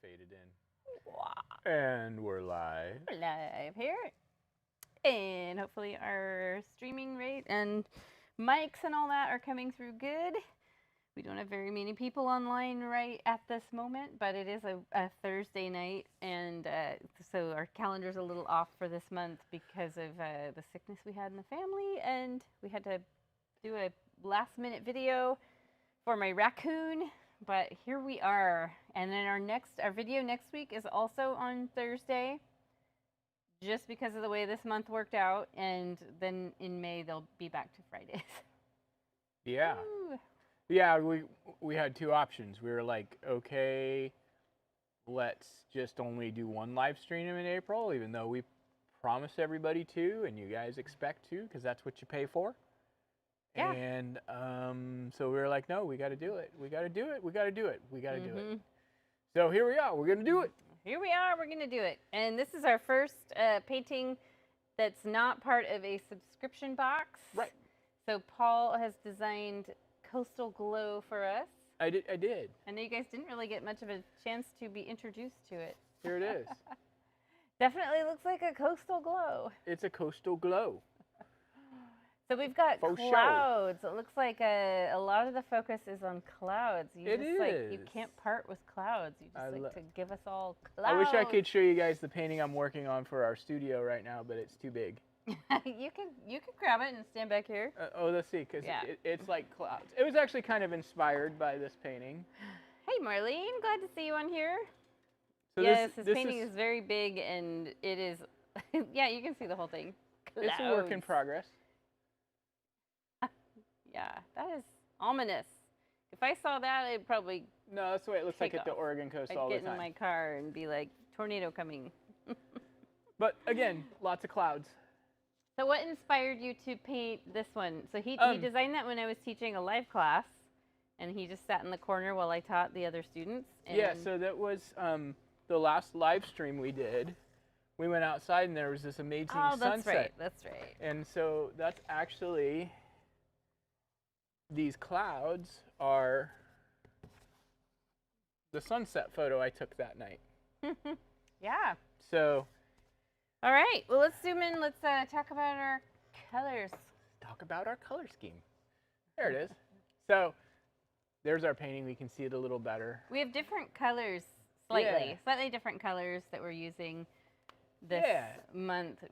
faded in. Wow. And we're live. We're live here. And hopefully our streaming rate and mics and all that are coming through good. We don't have very many people online right at this moment, but it is a Thursday night, and so our calendar's a little off for this month because of the sickness we had in the family, and we had to do a last-minute video for my raccoon, but here we are. And then our video next week is also on Thursday, just because of the way this month worked out, and then in May they'll be back to Fridays. Yeah. Woo. Yeah, we had two options. We were like, okay, let's just only do one live stream in April, even though we promised everybody to, and you guys expect to, because that's what you pay for. Yeah. And so we were like, no, we got to do it. We got to do it. We got to do it. We got to do it. So here we are. We're going to do it. Here we are. We're going to do it. And this is our first painting that's not part of a subscription box. Right. So Paul has designed Coastal Glow for us. I did. I know you guys didn't really get much of a chance to be introduced to it. Here it is. Definitely looks like a coastal glow. It's a coastal glow. So we've got Faux clouds. It looks like a lot of the focus is on clouds. You can't part with clouds. You just like to give us all clouds. I wish I could show you guys the painting I'm working on for our studio right now, but it's too big. you can grab it and stand back here. Let's see, because it's like clouds. It was actually kind of inspired by this painting. Hey, Marlene, glad to see you on here. So yes, this painting is very big, and it is, yeah, you can see the whole thing. Clouds. It's a work in progress. Yeah, that is ominous. If I saw that, I'd probably No, that's the way it looks like at the Oregon coast all the time. I'd get in my car and be like, tornado coming. But again, lots of clouds. So what inspired you to paint this one? So he designed that when I was teaching a live class, and he just sat in the corner while I taught the other students. And yeah, so that was the last live stream we did. We went outside and there was this amazing sunset. That's right. And so that's actually, these clouds are the sunset photo I took that night. Yeah. So. All right, well, let's zoom in. Let's talk about our colors. Talk about our color scheme. There it is. So there's our painting. We can see it a little better. We have different colors, slightly different colors that we're using this month.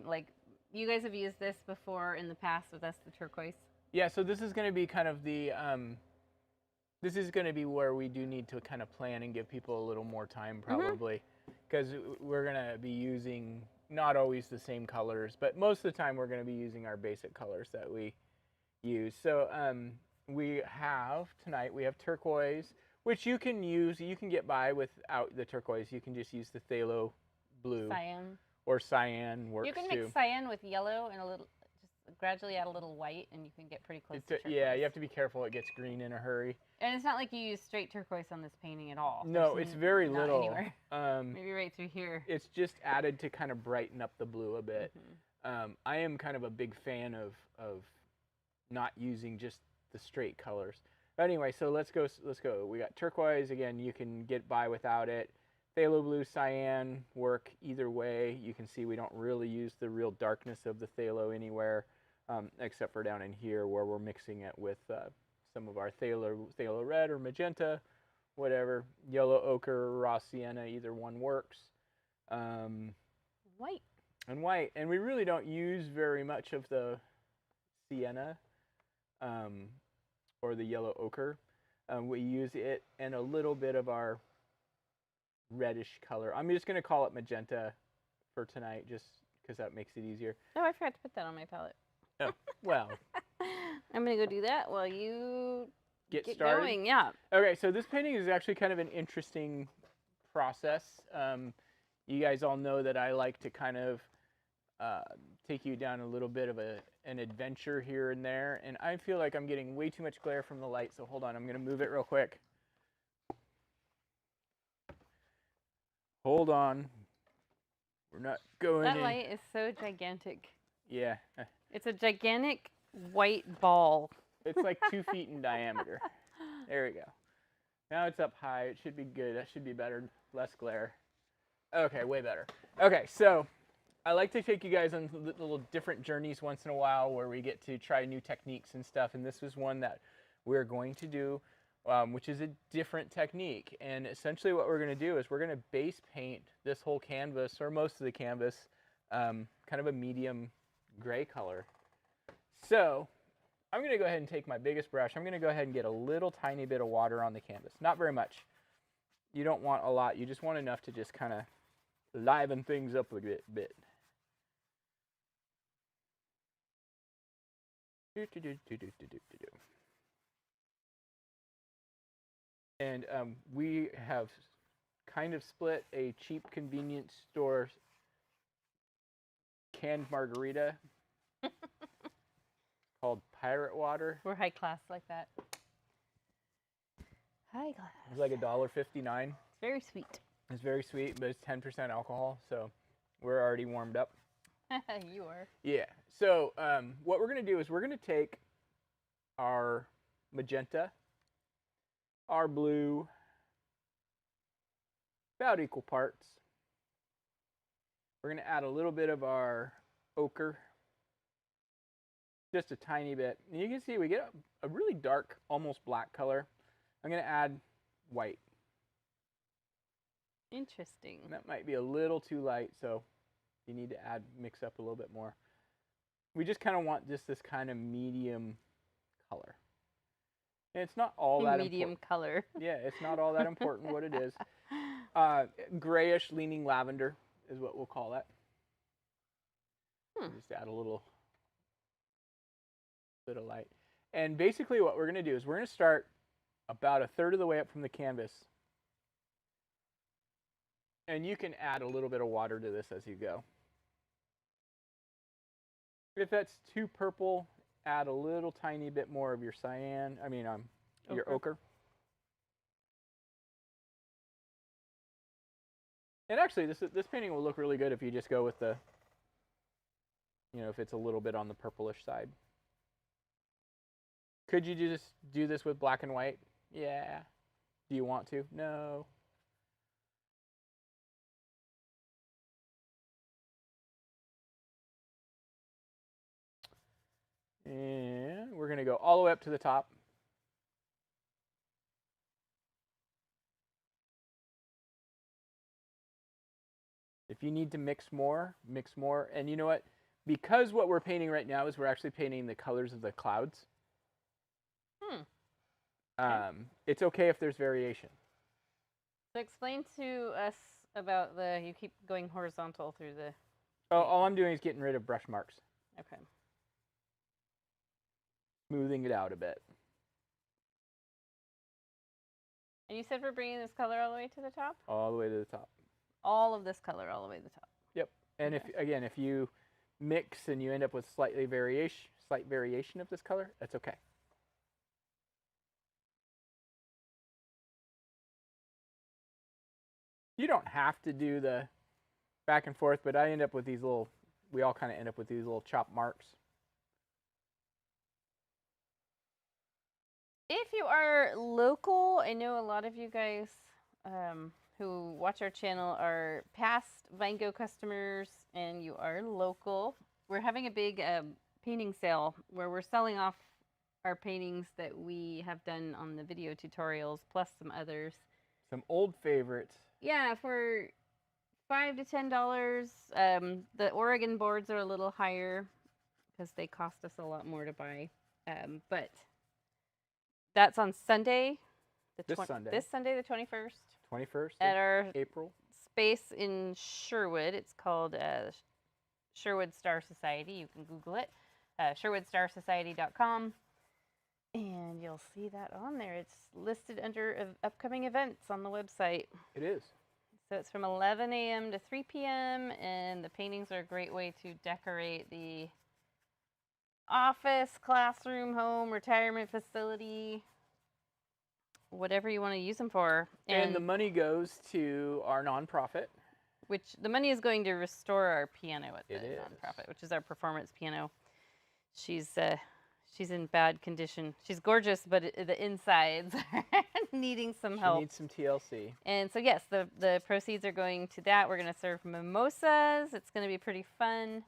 Like you guys have used this before in the past with us, the turquoise. Yeah, so this is going to be kind of the, this is going to be where we do need to kind of plan and give people a little more time probably. Because we're going to be using not always the same colors, but most of the time we're going to be using our basic colors that we use. So tonight we have turquoise, which you can use, you can get by without the turquoise. You can just use the phthalo blue. Cyan. Or cyan works too. You can mix cyan with yellow and just gradually add a little white, and you can get pretty close to turquoise. Yeah, you have to be careful. It gets green in a hurry. And it's not like you use straight turquoise on this painting at all. No, it's very little. Anywhere. Maybe right through here. It's just added to kind of brighten up the blue a bit. I am kind of a big fan of not using just the straight colors. But anyway, so let's go. We got turquoise. Again, you can get by without it. Phthalo blue, cyan work either way. You can see we don't really use the real darkness of the phthalo anywhere, except for down in here where we're mixing it with some of our phthalo red or magenta, whatever. Yellow ochre, raw sienna, either one works. White. And white. And we really don't use very much of the sienna or the yellow ochre. We use it and a little bit of our reddish color. I'm just going to call it magenta for tonight just because that makes it easier. Oh, I forgot to put that on my palette. Oh, well. I'm going to go do that while you get started. Going. Yeah. Okay, so this painting is actually kind of an interesting process. You guys all know that I like to kind of take you down a little bit of an adventure here and there, and I feel like I'm getting way too much glare from the light, so hold on, I'm going to move it real quick. Hold on. We're not going That light is so gigantic. Yeah. It's a gigantic white ball. It's like 2 feet in diameter. There we go. Now it's up high. It should be good. That should be better less glare. Okay, way better. Okay, so I like to take you guys on little different journeys once in a while where we get to try new techniques and stuff, and this is one that we're going to do, which is a different technique. And essentially what we're going to do is we're going to base paint this whole canvas, or most of the canvas, kind of a medium gray color. So I'm going to go ahead and take my biggest brush. I'm going to go ahead and get a little tiny bit of water on the canvas. Not very much. You don't want a lot. You just want enough to just kind of liven things up a bit. And we have kind of split a cheap convenience store canned margarita called Pirate Water. We're high class like that. High class. It's like $1.59. It's very sweet. It's very sweet, but it's 10% alcohol, so we're already warmed up. You are. Yeah. So what we're going to do is we're going to take our magenta, our blue, about equal parts. We're going to add a little bit of our ochre, just a tiny bit. And you can see we get a really dark, almost black color. I'm going to add white. Interesting. And that might be a little too light, so you need to mix up a little bit more. We just kind of want just this kind of medium color. And it's not all that medium important. Color. Yeah, it's not all that important what it is. Grayish leaning lavender is what we'll call that. Just add a little bit of light. And basically what we're going to do is we're going to start about a third of the way up from the canvas. And you can add a little bit of water to this as you go. If that's too purple, add a little tiny bit more of your cyan, your ochre. And actually, this painting will look really good if you just go with the, if it's a little bit on the purplish side. Could you just do this with black and white? Yeah. Do you want to? No. And we're going to go all the way up to the top. If you need to mix more, mix more. And you know what? Because what we're painting right now is we're actually painting the colors of the clouds. Okay. It's okay if there's variation. So explain to us about you keep going horizontal through the... Oh, all I'm doing is getting rid of brush marks. Okay. Smoothing it out a bit. And you said we're bringing this color all the way to the top? All the way to the top. All of this color all the way to the top. Yep. And okay. if you mix and you end up with slight variation of this color, that's okay. You don't have to do the back and forth, but I end up with these little, we all kind of end up with these little chop marks. If you are local, I know a lot of you guys who watch our channel are past Gogh customers and you are local. We're having a big painting sale where we're selling off our paintings that we have done on the video tutorials, plus some others. Some old favorites. Yeah, for $5 to $10. The Oregon boards are a little higher because they cost us a lot more to buy. But that's on Sunday. This Sunday, the 21st. 21st at our April. Space in Sherwood. It's called Sherwood Star Society. You can Google it. SherwoodStarSociety.com. And you'll see that on there. It's listed under upcoming events on the website. It is. So it's from 11 a.m. to 3 p.m. And the paintings are a great way to decorate the office, classroom, home, retirement facility, whatever you want to use them for. And the money goes to our nonprofit. Which the money is going to restore our piano at the nonprofit, which is our performance piano. She's she's in bad condition. She's gorgeous, but the insides are needing some help. She needs some TLC. And so, yes, the proceeds are going to that. We're going to serve mimosas. It's going to be pretty fun.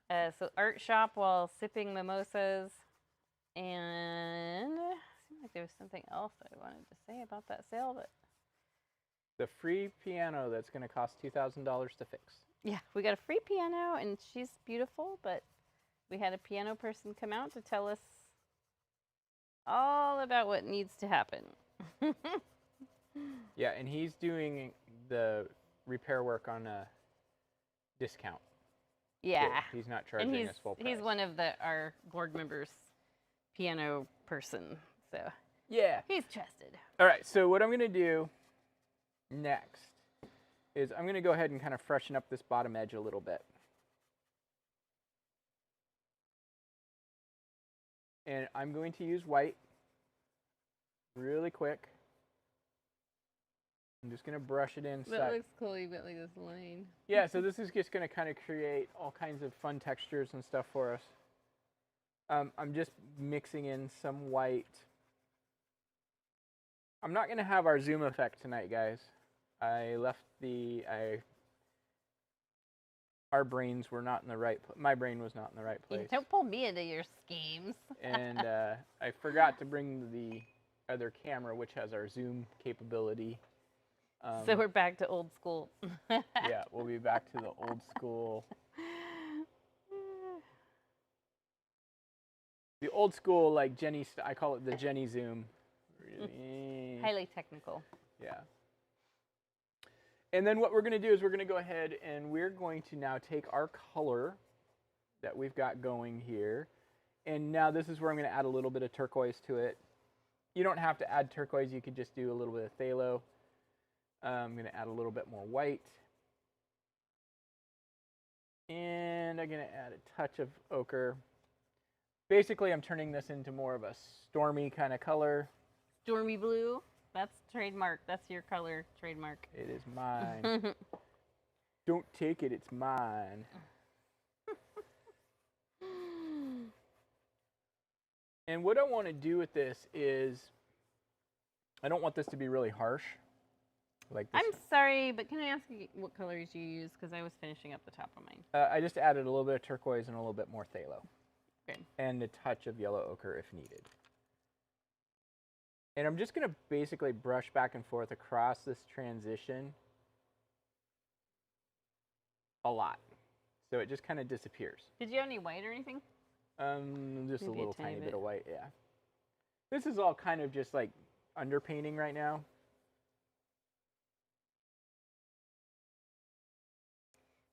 So art shop while sipping mimosas. And it seemed like there was something else I wanted to say about that sale, but The free piano that's going to cost $2,000 to fix. yeah, we got a free piano, and she's beautiful, but we had a piano person come out to tell us all about what needs to happen. Yeah, and he's doing the repair work on a discount. Yeah. He's not charging us full price. He's one of our board members' piano person, so yeah, he's trusted. All right, so what I'm going to do next is I'm going to go ahead and kind of freshen up this bottom edge a little bit. And I'm going to use white really quick. I'm just going to brush it in. That looks cool. You got like this line. Yeah, so this is just going to kind of create all kinds of fun textures and stuff for us. I'm just mixing in some white. I'm not going to have our zoom effect tonight, guys. Our brains were not in the right place. My brain was not in the right place. Don't pull me into your schemes. And I forgot to bring the other camera, which has our zoom capability. So we're back to old school. Yeah, we'll be back to the old school. The old school, like Jenny, I call it the Jenny zoom. Really. Highly technical. Yeah. And then what we're going to do is we're going to go ahead and we're going to now take our color that we've got going here. And now this is where I'm going to add a little bit of turquoise to it. You don't have to add turquoise. You could just do a little bit of phthalo. I'm going to add a little bit more white. And I'm going to add a touch of ochre. Basically, I'm turning this into more of a stormy kind of color. Stormy blue. That's trademark. That's your color trademark. It is mine. Don't take it. It's mine. And what I want to do with this is I don't want this to be really harsh. Like this. I'm sorry, but can I ask you what colors you use? Because I was finishing up the top of mine. I just added a little bit of turquoise and a little bit more phthalo. Okay. And a touch of yellow ochre if needed. And I'm just going to basically brush back and forth across this transition a lot. So it just kind of disappears. Did you have any white or anything? Just Maybe a little tiny bit of white, yeah. This is all kind of just like underpainting right now.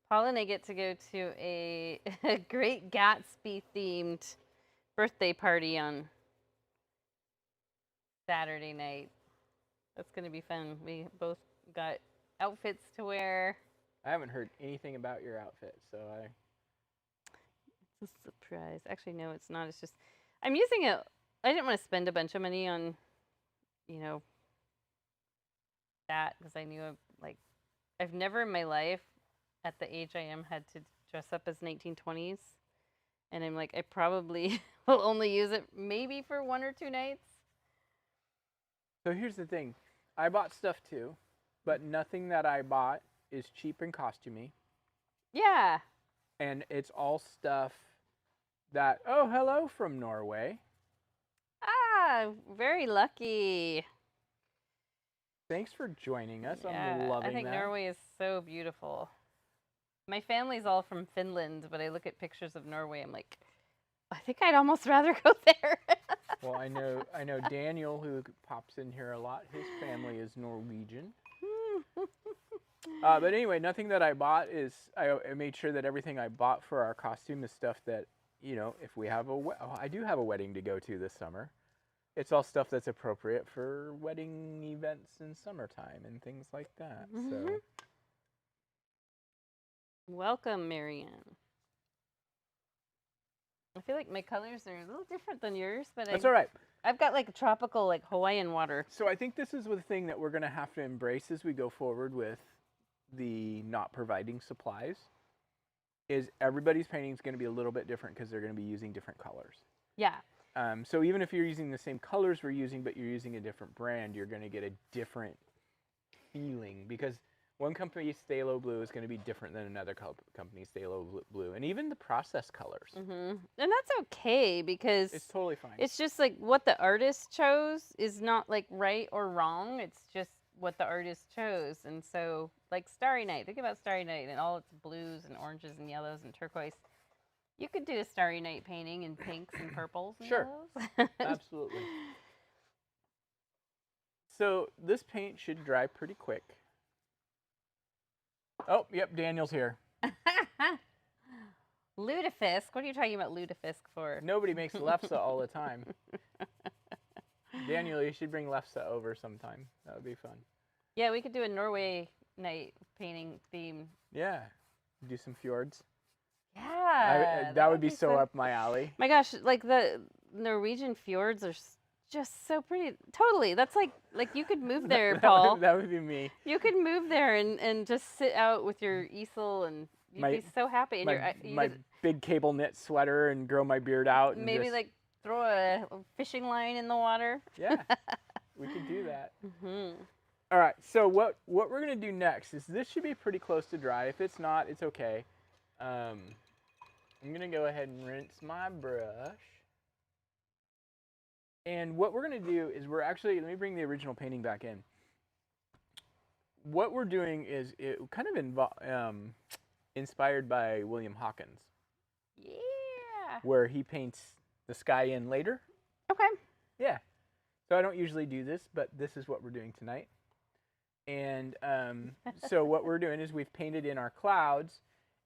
Paul and I get to go to a Great Gatsby themed birthday party on Saturday night. That's going to be fun. We both got outfits to wear. I haven't heard anything about your outfit, so It's a surprise. Actually, no, it's not. It's just, I'm using it. I didn't want to spend a bunch of money on, that, because I knew, I've never in my life, at the age I am, had to dress up as 1920s. And I'm like, I probably will only use it maybe for 1 or 2 nights. So here's the thing. I bought stuff too, but nothing that I bought is cheap and costumey. Yeah. And it's all stuff that, oh, hello from Norway. Ah, very lucky. Thanks for joining us. Yeah, I'm loving that. I think Norway is so beautiful. My family's all from Finland, but I look at pictures of Norway, I'm like, I think I'd almost rather go there. Well, I know Daniel, who pops in here a lot. His family is Norwegian. But anyway, nothing that I bought is, I made sure that everything I bought for our costume is stuff that, if we have I do have a wedding to go to this summer. It's all stuff that's appropriate for wedding events in summertime and things like that. Mm-hmm. So. Welcome, Marianne. I feel like my colors are a little different than yours, but that's all right. I've got like a tropical, like Hawaiian water. So I think this is the thing that we're going to have to embrace as we go forward with the not providing supplies, is everybody's painting is going to be a little bit different because they're going to be using different colors. Yeah. So even if you're using the same colors we're using, but you're using a different brand, you're going to get a different feeling, because one company's phthalo blue is going to be different than another company's phthalo blue, and even the process colors. And that's okay, because It's totally fine. it's just like what the artist chose is not like right or wrong. It's just what the artist chose. And so, like Starry Night, think about Starry Night and all its blues and oranges and yellows and turquoise. You could do a Starry Night painting in pinks and purples and Sure. yellows. Absolutely. So this paint should dry pretty quick. Oh, yep, Daniel's here. Lutefisk? What are you talking about Lutefisk for? Nobody makes lefse all the time. Daniel, you should bring lefse over sometime. That would be fun. Yeah, we could do a Norway night painting theme. Yeah, do some fjords. Yeah. That would be so up my alley. My gosh, like the Norwegian fjords are just so pretty. Totally. That's like you could move there, Paul. That would be me. You could move there and just sit out with your easel, and you'd be so happy. And my big cable knit sweater, and grow my beard out. And maybe like throw a fishing line in the water. Yeah, we could do that. All right, so what we're going to do next is, this should be pretty close to dry. If it's not, it's okay. I'm going to go ahead and rinse my brush. And what we're going to do is, let me bring the original painting back in. What we're doing is kind of inspired by William Hawkins. Yeah. Where he paints the sky in later. Okay. Yeah. So I don't usually do this, but this is what we're doing tonight. And so what we're doing is, we've painted in our clouds,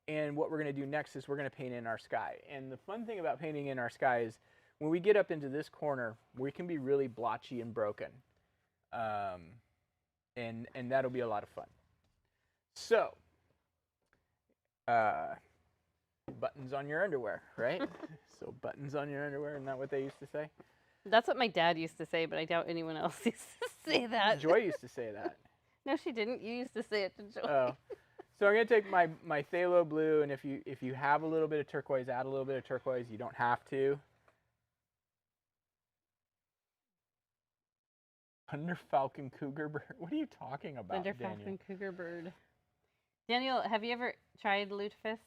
and what we're going to do next is we're going to paint in our sky. And the fun thing about painting in our sky is, when we get up into this corner, we can be really blotchy and broken. And that'll be a lot of fun. So, buttons on your underwear, right? So buttons on your underwear, isn't that what they used to say? That's what my dad used to say, but I doubt anyone else used to say that. Joy used to say that. No, she didn't. You used to say it to Joy. Oh. So I'm going to take my phthalo blue, and if you have a little bit of turquoise, add a little bit of turquoise. You don't have to. Thunder Falcon Cougar Bird. What are you talking about, Thunder Daniel? Falcon Cougar Bird. Daniel, have you ever tried lutefisk?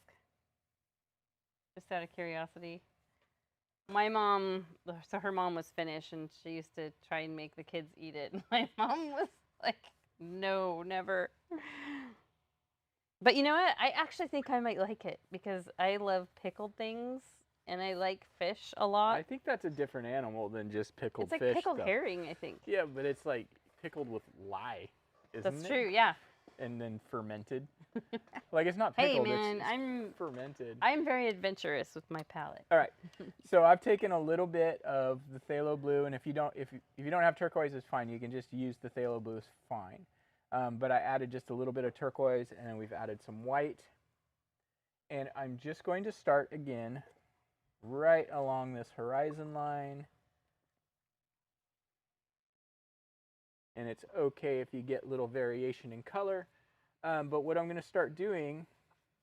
Just out of curiosity. My mom, so her mom was Finnish, and she used to try and make the kids eat it. And my mom was like, no, never. But you know what? I actually think I might like it, because I love pickled things, and I like fish a lot. I think that's a different animal than just pickled fish. It's like pickled though. herring, I think. Yeah, but it's like pickled with lye, isn't it? That's true, yeah. And then fermented. Like, it's not pickled, hey man, it's fermented. I'm very adventurous with my palate. All right, so I've taken a little bit of the phthalo blue, and if you don't have turquoise, it's fine. You can just use the phthalo blue, it's fine. But I added just a little bit of turquoise, and then we've added some white. And I'm just going to start again right along this horizon line. And it's okay if you get little variation in color. But what I'm going to start doing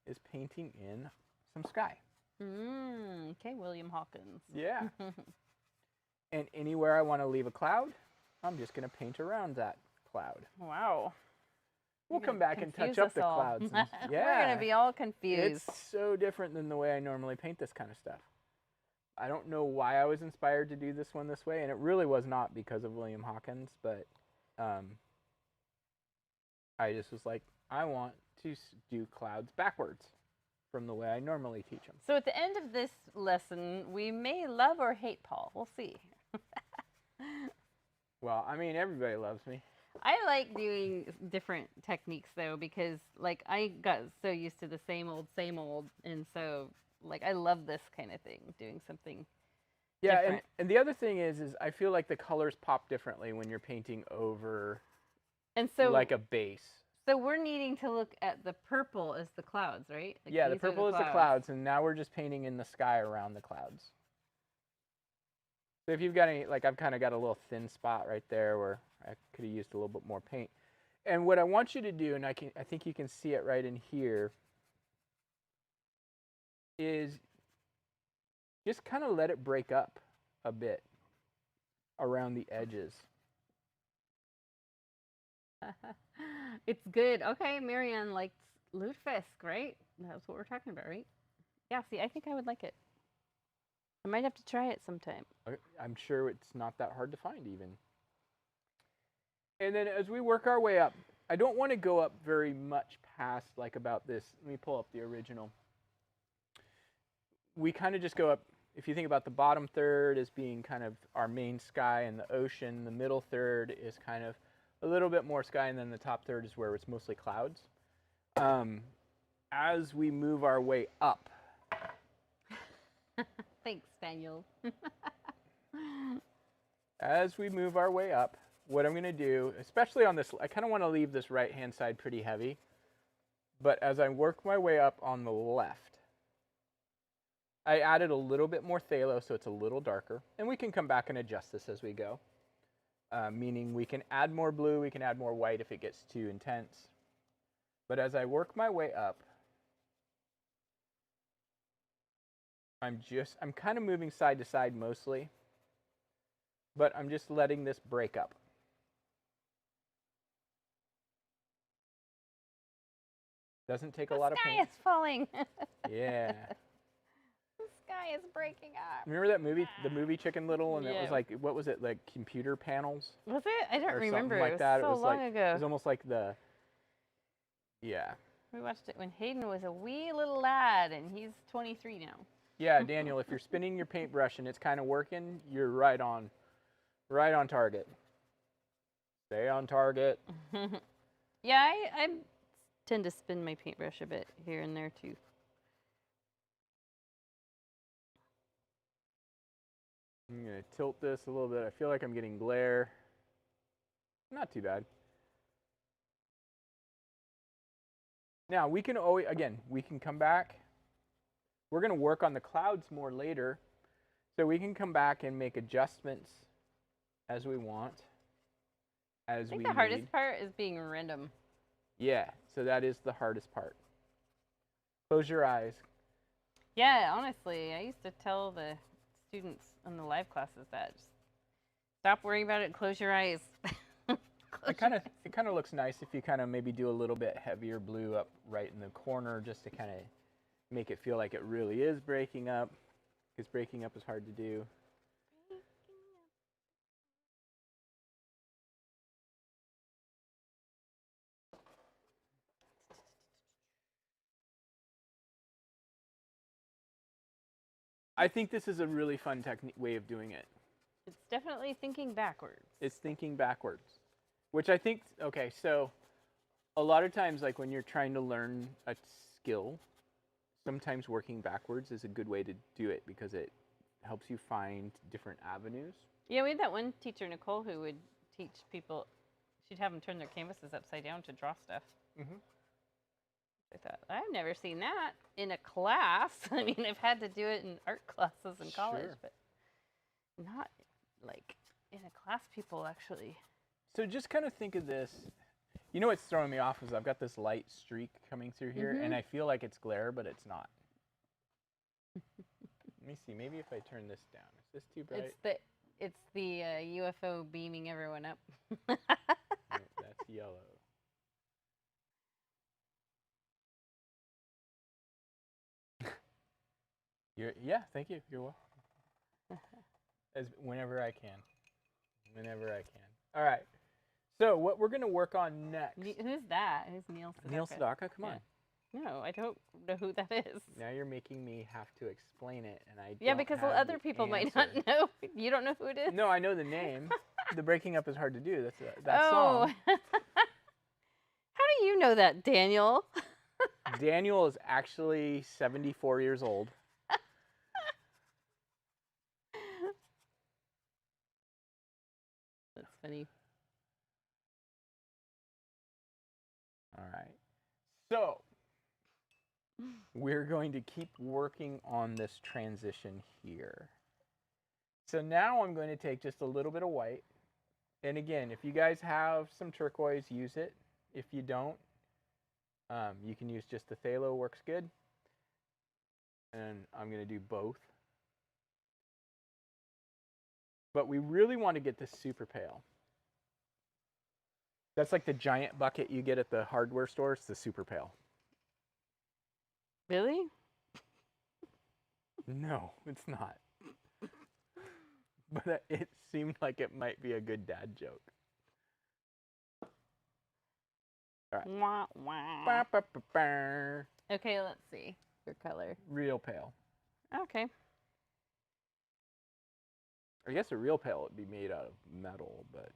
is painting in some sky. Okay, William Hawkins. Yeah. And anywhere I want to leave a cloud, I'm just going to paint around that cloud. Wow. We'll come back and touch up the clouds. And, yeah. We're going to be all confused. It's so different than the way I normally paint this kind of stuff. I don't know why I was inspired to do this one this way, and it really was not because of William Hawkins, but I just was like, I want to do clouds backwards from the way I normally teach them. So at the end of this lesson, we may love or hate Paul. We'll see. Well, I mean, everybody loves me. I like doing different techniques, though, because, like, I got so used to the same old, and so, like, I love this kind of thing, doing something different. And the other thing is I feel like the colors pop differently when you're painting over, and so, like a base. So we're needing to look at the purple as the clouds, right? Like, yeah, the purple is the clouds, and now we're just painting in the sky around the clouds. So if you've got any, like, I've kind of got a little thin spot right there where I could have used a little bit more paint. And what I want you to do, and I think you can see it right in here, is just kind of let it break up a bit around the edges. It's good. Okay, Marianne likes lutefisk, right? That's what we're talking about, right? Yeah, see, I think I would like it. I might have to try it sometime. I'm sure it's not that hard to find even. And then as we work our way up, I don't want to go up very much past like about this. Let me pull up the original. We kind of just go up, if you think about the bottom third as being kind of our main sky and the ocean, the middle third is kind of a little bit more sky, and then the top third is where it's mostly clouds. As we move our way up. Thanks, Daniel. As we move our way up, what I'm going to do, especially on this, I kind of want to leave this right-hand side pretty heavy. But as I work my way up on the left, I added a little bit more phthalo so it's a little darker. And we can come back and adjust this as we go. Meaning we can add more blue, we can add more white if it gets too intense. But as I work my way up, I'm kind of moving side to side mostly, but I'm just letting this break up. Doesn't take a lot of paint. The sky is falling. Yeah. The sky is breaking up. Remember that movie, the movie Chicken Little, and it was like, what was it, like computer panels? Was it? I don't remember. Like that. It was so long ago. It was almost like the, yeah. We watched it when Hayden was a wee little lad, and he's 23 now. Yeah, Daniel, if you're spinning your paintbrush and it's kind of working, you're right on target. Stay on target. Yeah, I tend to spin my paintbrush a bit here and there too. I'm going to tilt this a little bit. I feel like I'm getting glare. Not too bad. Now, we can always, again, we can come back. We're going to work on the clouds more later, so we can come back and make adjustments as we want. I think the hardest part is being random. Yeah, so that is the hardest part. Close your eyes. Yeah, honestly, I used to tell the students in the live classes that just stop worrying about it, close your eyes. It kind of looks nice if you kind of maybe do a little bit heavier blue up right in the corner just to kind of make it feel like it really is breaking up, because breaking up is hard to do. I think this is a really fun way of doing it. It's definitely thinking backwards. It's thinking backwards, which I think, okay, so a lot of times, like when you're trying to learn a skill, sometimes working backwards is a good way to do it because it helps you find different avenues. Yeah, we had that one teacher, Nicole, who would teach people, she'd have them turn their canvases upside down to draw stuff. Mm-hmm. I thought, I've never seen that in a class. I mean, I've had to do it in art classes in college, but not like in a class people actually. So just kind of think of this. You know what's throwing me off is I've got this light streak coming through here, and I feel like it's glare, but it's not. Let me see. Maybe if I turn this down. Is this too bright? It's the UFO beaming everyone up. No, that's yellow. Yeah, thank you. You're welcome. Whenever I can. Whenever I can. All right. So what we're going to work on next. Who's that? Who's Neil Sedaka? Neil Sedaka? Come on. No, I don't know who that is. Now you're making me have to explain it, and I don't because other people might not know. You don't know who it is? No, I know the name. The breaking up is hard to do. That's that song. How do you know that, Daniel? Daniel is actually 74 years old. That's funny. All right. So we're going to keep working on this transition here. So now I'm going to take just a little bit of white. And again, if you guys have some turquoise, use it. If you don't, you can use just the phthalo, works good. And I'm going to do both. But we really want to get this super pale. That's like the giant bucket you get at the hardware store. It's the super pale. Really? No, it's not. But it seemed like it might be a good dad joke. All right. Wah, wah. Ba, ba, ba, ba. Okay, let's see your color. Real pale. Okay. I guess a real pale would be made out of metal, but.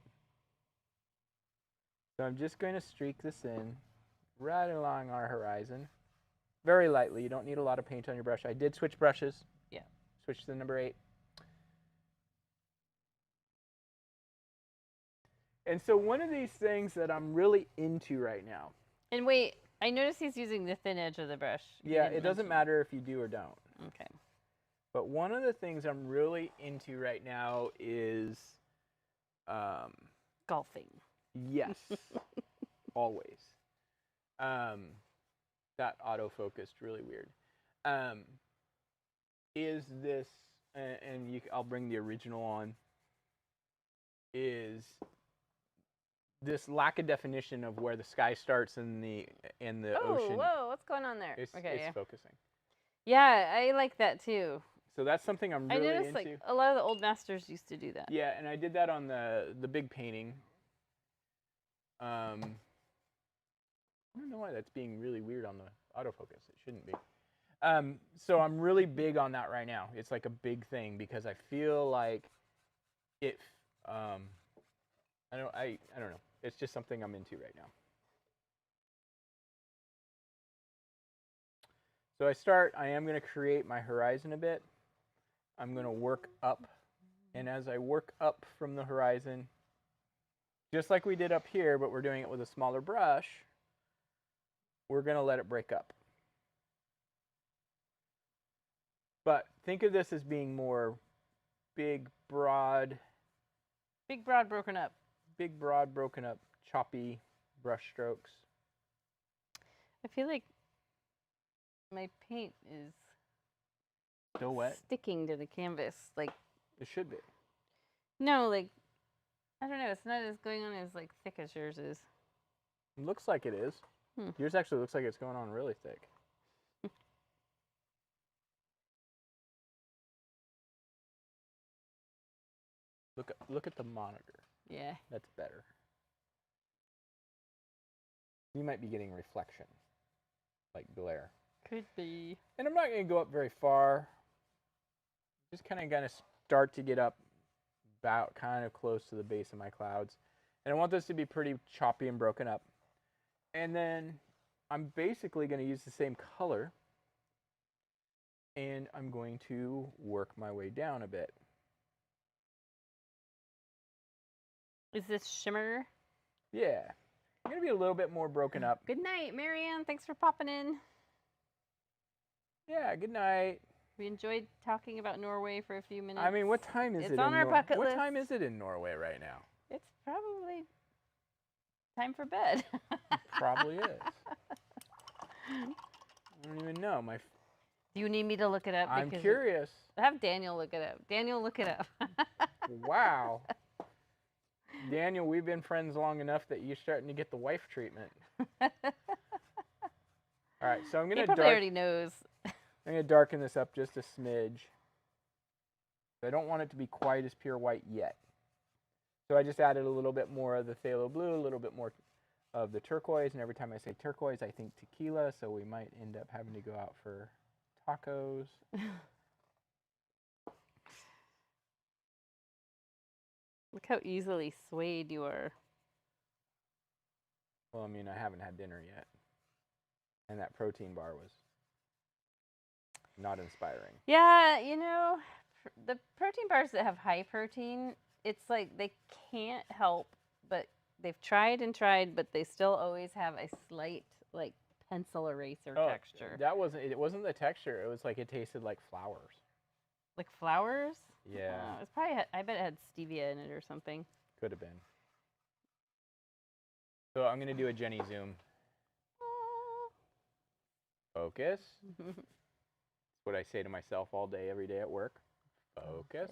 So I'm just going to streak this in right along our horizon. Very lightly. You don't need a lot of paint on your brush. I did switch brushes. Yeah. Switch to number 8. And so one of these things that I'm really into right now. And wait, I noticed he's using the thin edge of the brush. Yeah, it doesn't matter if you do or don't. Okay. But one of the things I'm really into right now is golfing. Yes. Always. That autofocused really weird. Is this, and I'll bring the original on, is this lack of definition of where the sky starts and the ocean. Whoa, what's going on there? It's yeah. focusing. Yeah, I like that too. So that's something I'm really I noticed into. like a lot of the old masters used to do that. Yeah, and I did that on the big painting. I don't know why that's being really weird on the autofocus. It shouldn't be. So I'm really big on that right now. It's like a big thing because I feel like it. I don't know. It's just something I'm into right now. So I am going to create my horizon a bit. I'm going to work up. And as I work up from the horizon, just like we did up here, but we're doing it with a smaller brush, we're going to let it break up. But think of this as being more big, broad. Big, broad, broken up. Big, broad, broken up, choppy brush strokes. I feel like my paint is Still wet? sticking to the canvas. Like It should be. No, like I don't know. It's not as going on as like thick as yours is. It looks like it is. Yours actually looks like it's going on really thick. Look at the monitor. Yeah. That's better. You might be getting reflection, like glare. Could be. And I'm not going to go up very far. Just kind of gonna start to get up about kind of close to the base of my clouds. And I want this to be pretty choppy and broken up. And then I'm basically going to use the same color. And I'm going to work my way down a bit. Is this shimmer? Yeah. I'm going to be a little bit more broken up. Good night, Marianne. Thanks for popping in. Yeah, good night. We enjoyed talking about Norway for a few minutes. I mean, what time is it? It's on our bucket list. What time is it in Norway right now? It's probably time for bed. It probably is. I don't even know. Do you need me to look it up? I'm curious. Have Daniel look it up. Daniel, look it up. Wow. Daniel, we've been friends long enough that you're starting to get the wife treatment. All right, so I'm going He probably already knows. I'm going to darken this up just a smidge. I don't want it to be quite as pure white yet. So I just added a little bit more of the phthalo blue, a little bit more of the turquoise, and every time I say turquoise, I think tequila, so we might end up having to go out for tacos. Look how easily swayed you are. Well, I mean, I haven't had dinner yet. And that protein bar was not inspiring. Yeah, you know, the protein bars that have high protein, it's like they can't help, but they've tried and tried, but they still always have a slight, like, pencil eraser texture. It wasn't the texture. It was like it tasted like flowers. Like flowers? Yeah. It's probably, I bet it had stevia in it or something. Could have been. So I'm going to do a Jenny zoom. Focus. That's what I say to myself all day, every day at work. Focus.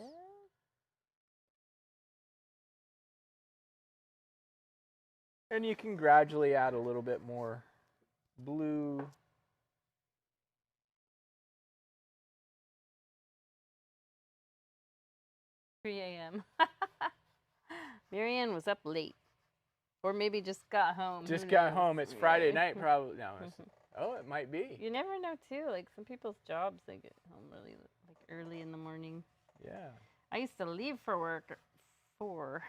And you can gradually add a little bit more blue. 3 a.m. Marianne was up late. Or maybe just got home. Just Who got knows? home. It's Friday night, probably. No, oh, it might be. You never know, too. Like, some people's jobs, they get home really, like, early in the morning. Yeah. I used to leave for work at 4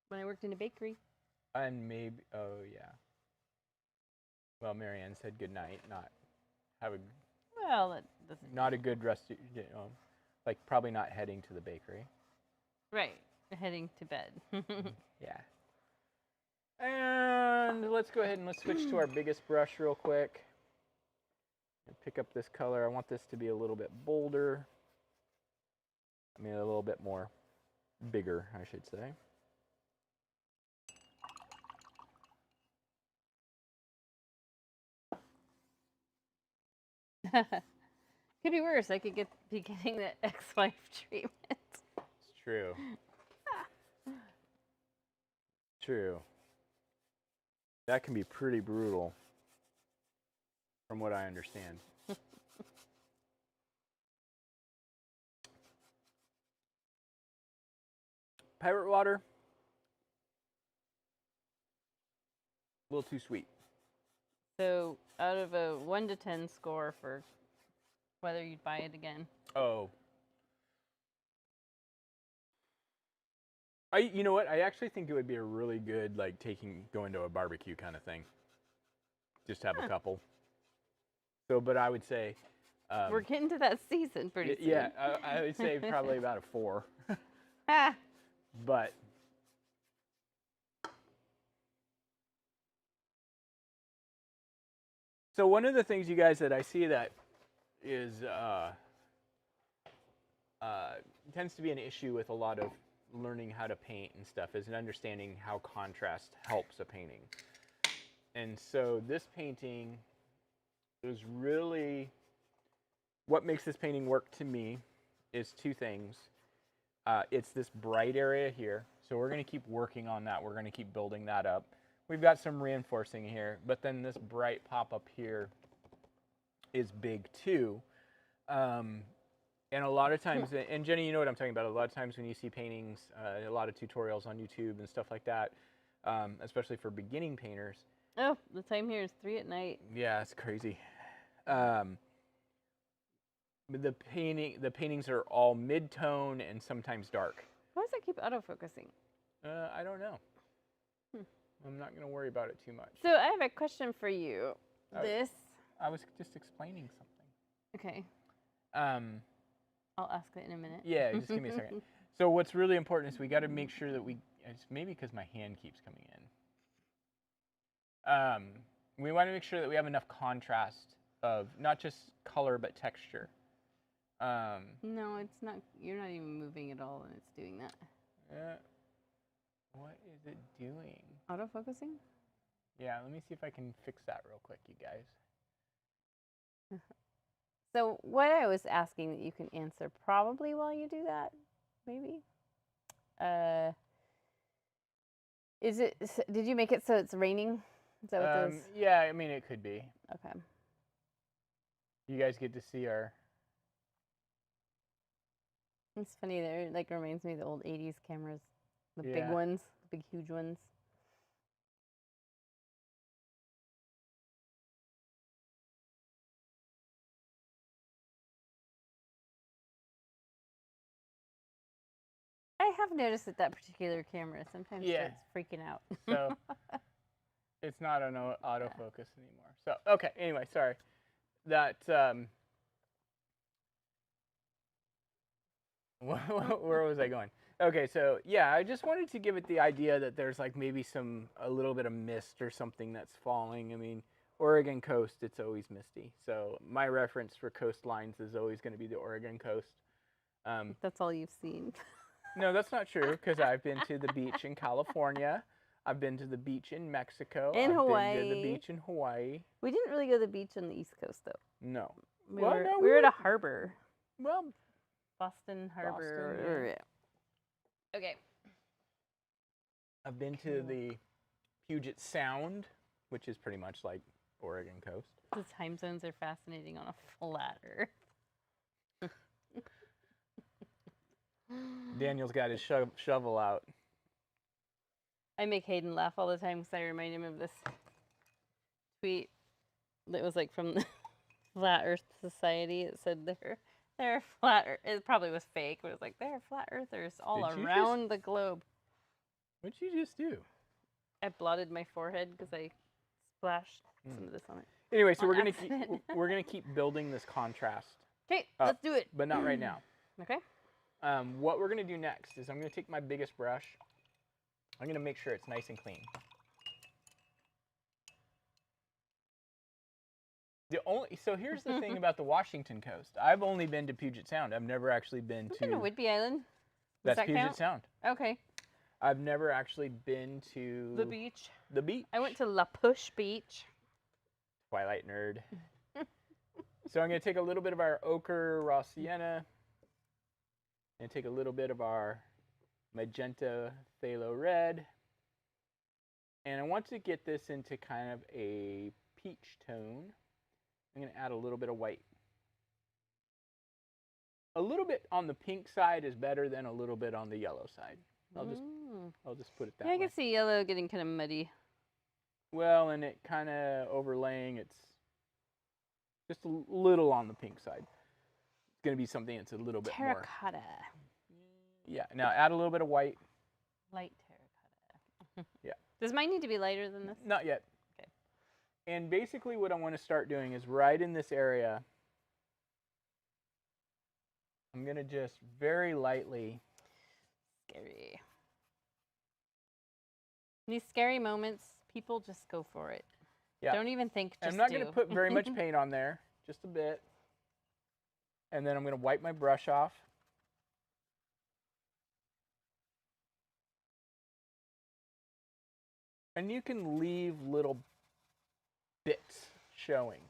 when I worked in a bakery. And maybe, oh, yeah. Well, Marianne said good night, not have a, Well, that doesn't... not a good rest, like probably not heading to the bakery. Right. Heading to bed. Yeah. And let's go ahead and let's switch to our biggest brush real quick. And pick up this color. I want this to be a little bit bolder. I mean, a little bit more bigger, I should say. Could be worse. I could be getting the ex-wife treatment. It's true. True. That can be pretty brutal, from what I understand. Pirate water, a little too sweet. So, out of a 1 to 10 score for whether you'd buy it again. Oh. You know what? I actually think it would be a really good, like, going to a barbecue kind of thing. Just have a couple. So, but I would say... we're getting to that season pretty soon. Yeah, I would say probably about a 4. But... So one of the things, you guys, that I see that is... tends to be an issue with a lot of learning how to paint and stuff is an understanding how contrast helps a painting. And so this painting is really, what makes this painting work to me is 2 things. It's this bright area here, so we're going to keep working on that. We're going to keep building that up. We've got some reinforcing here, but then this bright pop up here is big too. And a lot of times, and Jenny, you know what I'm talking about, a lot of times when you see paintings, a lot of tutorials on YouTube and stuff like that, especially for beginning painters. Oh, the time here is 3 at night. Yeah, it's crazy. But the paintings are all mid-tone and sometimes dark. Why does that keep autofocusing? I don't know. I'm not going to worry about it too much. So I have a question for you. I was just explaining something. Okay. I'll ask it in a minute. Yeah, just give me a second. So what's really important is we got to make sure that it's maybe because my hand keeps coming in. We want to make sure that we have enough contrast of not just color but texture. No, it's not. You're not even moving at all, and it's doing that. What is it doing? Autofocusing? Yeah, let me see if I can fix that real quick, you guys. So what I was asking that you can answer probably while you do that, maybe. Did you make it so it's raining? Is that what this? Yeah, I mean, it could be. Okay. You guys get to see our... It's funny, there like reminds me of the old 80s cameras. The Yeah. big ones, the big huge ones. I have noticed that particular camera sometimes starts freaking out. So it's not an autofocus anymore. So, okay, anyway, sorry. That, where was I going? Okay, so yeah, I just wanted to give it the idea that there's like maybe a little bit of mist or something that's falling. I mean, Oregon coast, it's always misty. So my reference for coastlines is always going to be the Oregon coast. That's all you've seen. No, that's not true, because I've been to the beach in California. I've been to the beach in Mexico. Hawaii. I've been to the beach in Hawaii. We didn't really go to the beach on the East Coast, though. No. We were at a harbor. Well, Boston Harbor. Boston, yeah. Okay. I've been to the Puget Sound, which is pretty much like Oregon coast. The time zones are fascinating on a flat Earth. Daniel's got his shovel out. I make Hayden laugh all the time because I remind him of this tweet that was like from the Flat Earth Society. It said they're flat Earth. It probably was fake, but it was like they're flat earthers all around the globe. What'd you just do? I blotted my forehead because I splashed some of this on it. Anyway, so we're gonna keep building this contrast. Okay, let's do it. But not right now. Okay. What we're gonna do next is I'm gonna take my biggest brush. I'm gonna make sure it's nice and clean. So here's the thing about the Washington coast. I've only been to Puget Sound. I've never actually been to Whidbey Island. That's Puget Sound. Okay. I've never actually been to the beach. The beach. I went to La Push Beach. Twilight nerd. So I'm going to take a little bit of our ochre raw sienna and take a little bit of our magenta phthalo red. And I want to get this into kind of a peach tone. I'm going to add a little bit of white. A little bit on the pink side is better than a little bit on the yellow side. I'll just put it that way. Yeah, I can see yellow getting kind of muddy. Well, and it kind of overlaying, it's just a little on the pink side. It's going to be something that's a little bit more. Terracotta. Yeah, now add a little bit of white. Light terracotta. Yeah. Does mine need to be lighter than this? Not yet. Okay. And basically what I want to start doing is right in this area, I'm going to just very lightly. Scary. These scary moments, people just go for it. Yeah. Don't even think, just I'm not going to put very much paint on there, just a bit. And then I'm going to wipe my brush off. And you can leave little bits showing.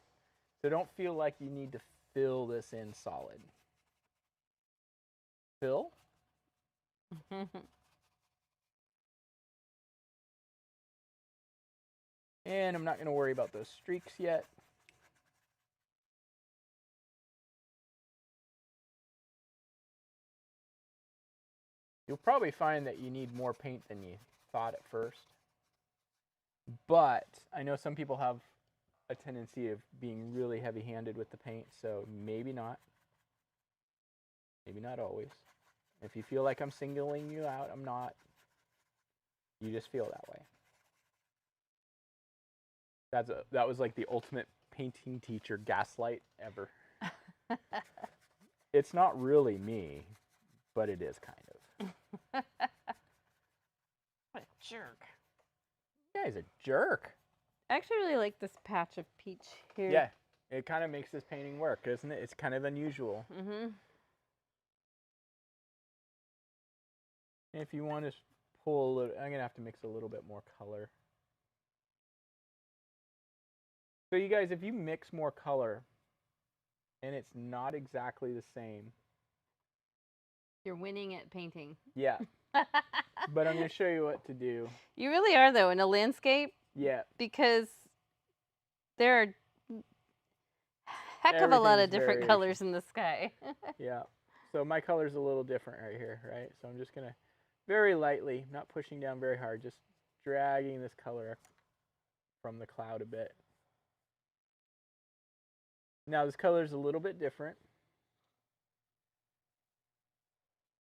So don't feel like you need to fill this in solid. Fill. And I'm not going to worry about those streaks yet. You'll probably find that you need more paint than you thought at first. But I know some people have a tendency of being really heavy-handed with the paint, so maybe not. Maybe not always. If you feel like I'm singling you out, I'm not. You just feel that way. That was like the ultimate painting teacher gaslight ever. It's not really me, but it is kind of. What a jerk. Yeah, he's a jerk. I actually really like this patch of peach here. Yeah, it kind of makes this painting work, doesn't it? It's kind of unusual. Mm-hmm. If you want to pull a little, I'm going to have to mix a little bit more color. So you guys, if you mix more color and it's not exactly the same. You're winning at painting. Yeah. But I'm going to show you what to do. You really are, though, in a landscape. Yeah. Because there are heck of a lot of different colors in the sky. Yeah. So my color's a little different right here, right? So I'm just going to very lightly, not pushing down very hard, just dragging this color from the cloud a bit. Now this color's a little bit different.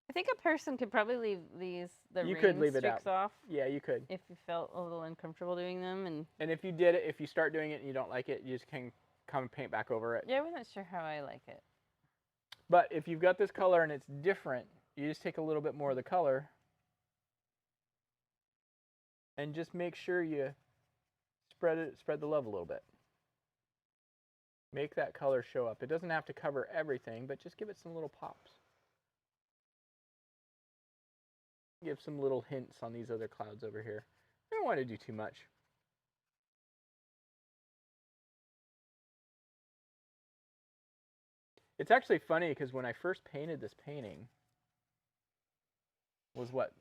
I think a person could probably leave the you rain could leave it streaks out. off. Yeah, you could. If you felt a little uncomfortable doing them. And if you did it, if you start doing it and you don't like it, you just can come and paint back over it. Yeah, I wasn't sure how I like it. But if you've got this color and it's different, you just take a little bit more of the color and just make sure you spread the love a little bit. Make that color show up. It doesn't have to cover everything, but just give it some little pops. Give some little hints on these other clouds over here. I don't want to do too much. It's actually funny because when I first painted this painting, was what?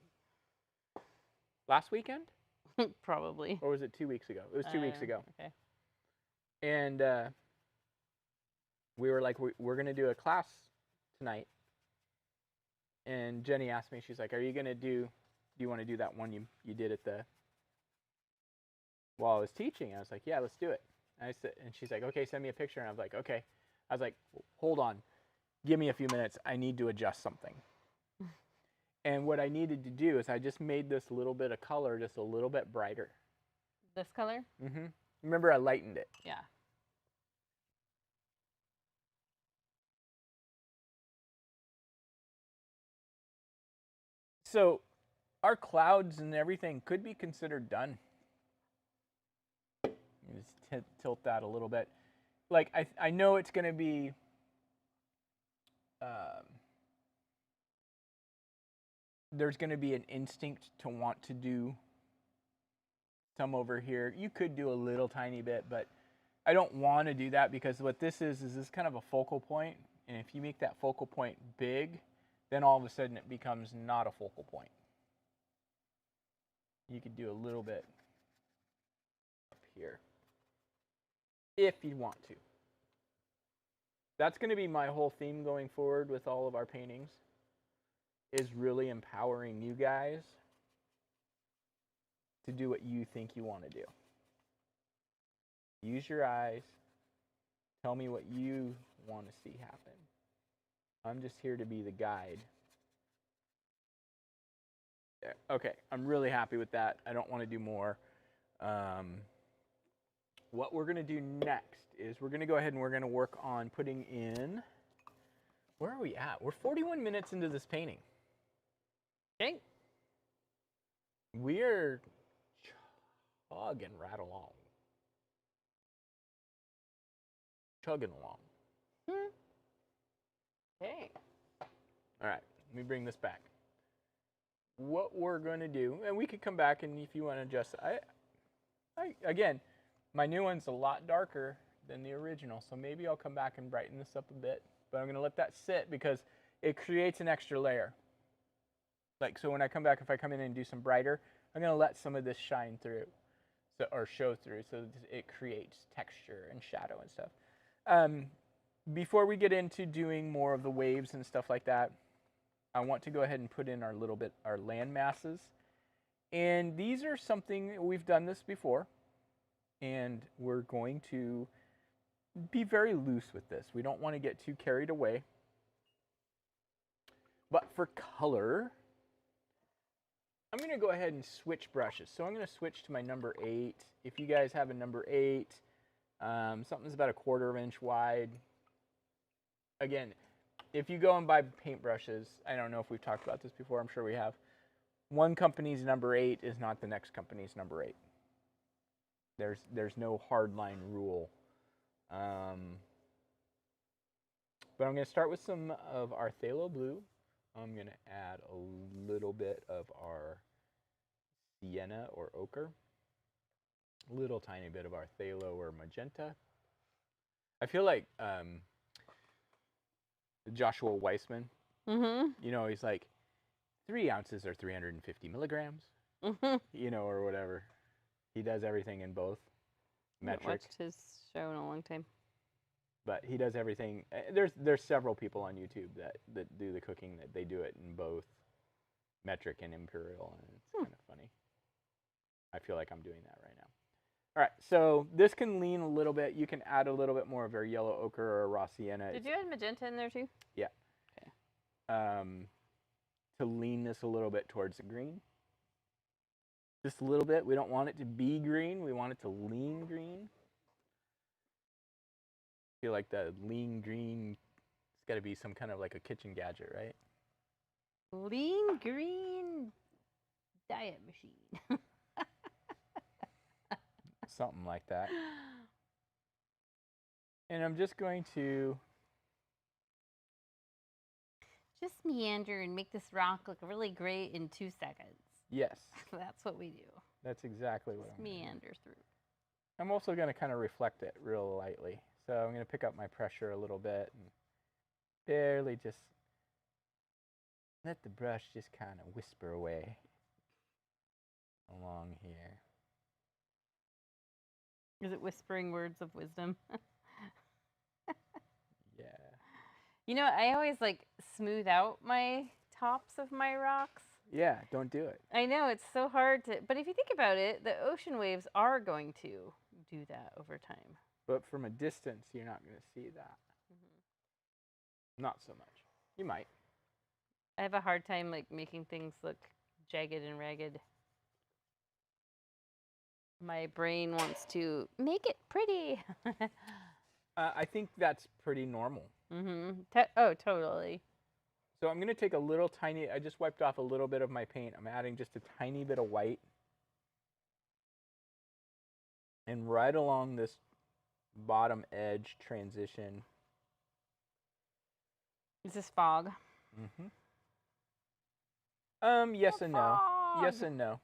Last weekend? Probably. Or was it 2 weeks ago? It was 2 weeks ago. Okay. And we were like, we're going to do a class tonight. And Jenny asked me, she's like, do you want to do that one you did while I was teaching? I was like, yeah, let's do it. And she's like, okay, send me a picture. And I was like, okay. I was like, hold on. Give me a few minutes. I need to adjust something. And what I needed to do is I just made this little bit of color just a little bit brighter. This color? Mm-hmm. Remember, I lightened it. Yeah. So our clouds and everything could be considered done. Just tilt that a little bit. Like, I know it's going to be there's going to be an instinct to want to do some over here. You could do a little tiny bit, but I don't want to do that, because what this is this kind of a focal point, and if you make that focal point big, then all of a sudden it becomes not a focal point. You could do a little bit up here if you want to. That's going to be my whole theme going forward with all of our paintings, is really empowering you guys to do what you think you want to do. Use your eyes. Tell me what you want to see happen. I'm just here to be the guide. There. Okay, I'm really happy with that. I don't want to do more. What we're going to do next is we're going to go ahead and we're going to work on putting in... Where are we at? We're 41 minutes into this painting. Okay. We're chugging right along. Chugging along. Okay. All right, let me bring this back. What we're going to do, and we could come back and if you want to adjust, again, my new one's a lot darker than the original, so maybe I'll come back and brighten this up a bit, but I'm going to let that sit because it creates an extra layer. Like, so when I come back, if I come in and do some brighter, I'm going to let some of this shine through, or show through, so it creates texture and shadow and stuff. Before we get into doing more of the waves and stuff like that, I want to go ahead and put in our land masses. And these are something, we've done this before, and we're going to be very loose with this. We don't want to get too carried away. But for color, I'm going to go ahead and switch brushes. So I'm going to switch to my number 8. If you guys have a number 8, something's about 1/4 inch wide. Again, if you go and buy paintbrushes, I don't know if we've talked about this before, I'm sure we have. One company's number 8 is not the next company's number 8. There's no hardline rule. But I'm going to start with some of our phthalo blue. I'm going to add a little bit of our sienna or ochre. A little tiny bit of our phthalo or magenta. I feel like Joshua Weissman. Mm-hmm. You know, he's like, 3 ounces are 350 milligrams. Mm-hmm. You know, or whatever. He does everything in both metric. I haven't watched his show in a long time. But he does everything. There's several people on YouTube that do the cooking that they do it in both metric and imperial, and it's kind of funny. I feel like I'm doing that right now. All right, so this can lean a little bit. You can add a little bit more of our yellow ochre or raw sienna. Did you add magenta in there too? Yeah. Okay. To lean this a little bit towards the green. Just a little bit. We don't want it to be green. We want it to lean green. I feel like the lean green, it's got to be some kind of like a kitchen gadget, right? Lean green diet machine. Something like that. And I'm just going to just meander and make this rock look really great in 2 seconds. Yes. That's what we do. That's exactly what just I'm meander through. I'm also going to kind of reflect it real lightly. So I'm going to pick up my pressure a little bit and barely just let the brush just kind of whisper away along here. Is it whispering words of wisdom? Yeah. You know, I always like smooth out my tops of my rocks. Yeah, don't do it. I know it's so hard to, but if you think about it, the ocean waves are going to do that over time. But from a distance, you're not going to see that. Not so much. You might. I have a hard time like making things look jagged and ragged. My brain wants to make it pretty. I think that's pretty normal. Oh, totally. So I'm going to take a little tiny, I just wiped off a little bit of my paint. I'm adding just a tiny bit of white. And right along this bottom edge transition. Is this fog? Yes and no. Fog. Yes and no.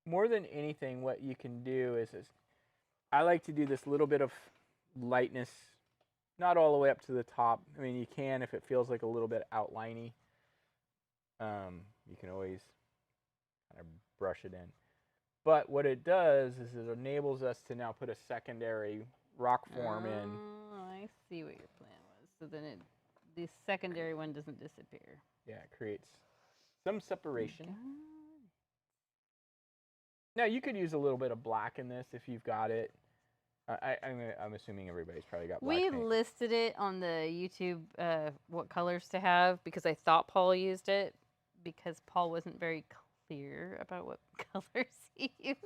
More than anything, what you can do is I like to do this little bit of lightness, not all the way up to the top. I mean, you can if it feels like a little bit outliney. You can always kind of brush it in. But what it does is it enables us to now put a secondary rock form in. I see what your plan was. So then the secondary one doesn't disappear. Yeah, it creates some separation. Now, you could use a little bit of black in this if you've got it. I'm assuming everybody's probably got black We paint. listed it on the YouTube what colors to have because I thought Paul used it because Paul wasn't very clear about what colors he used.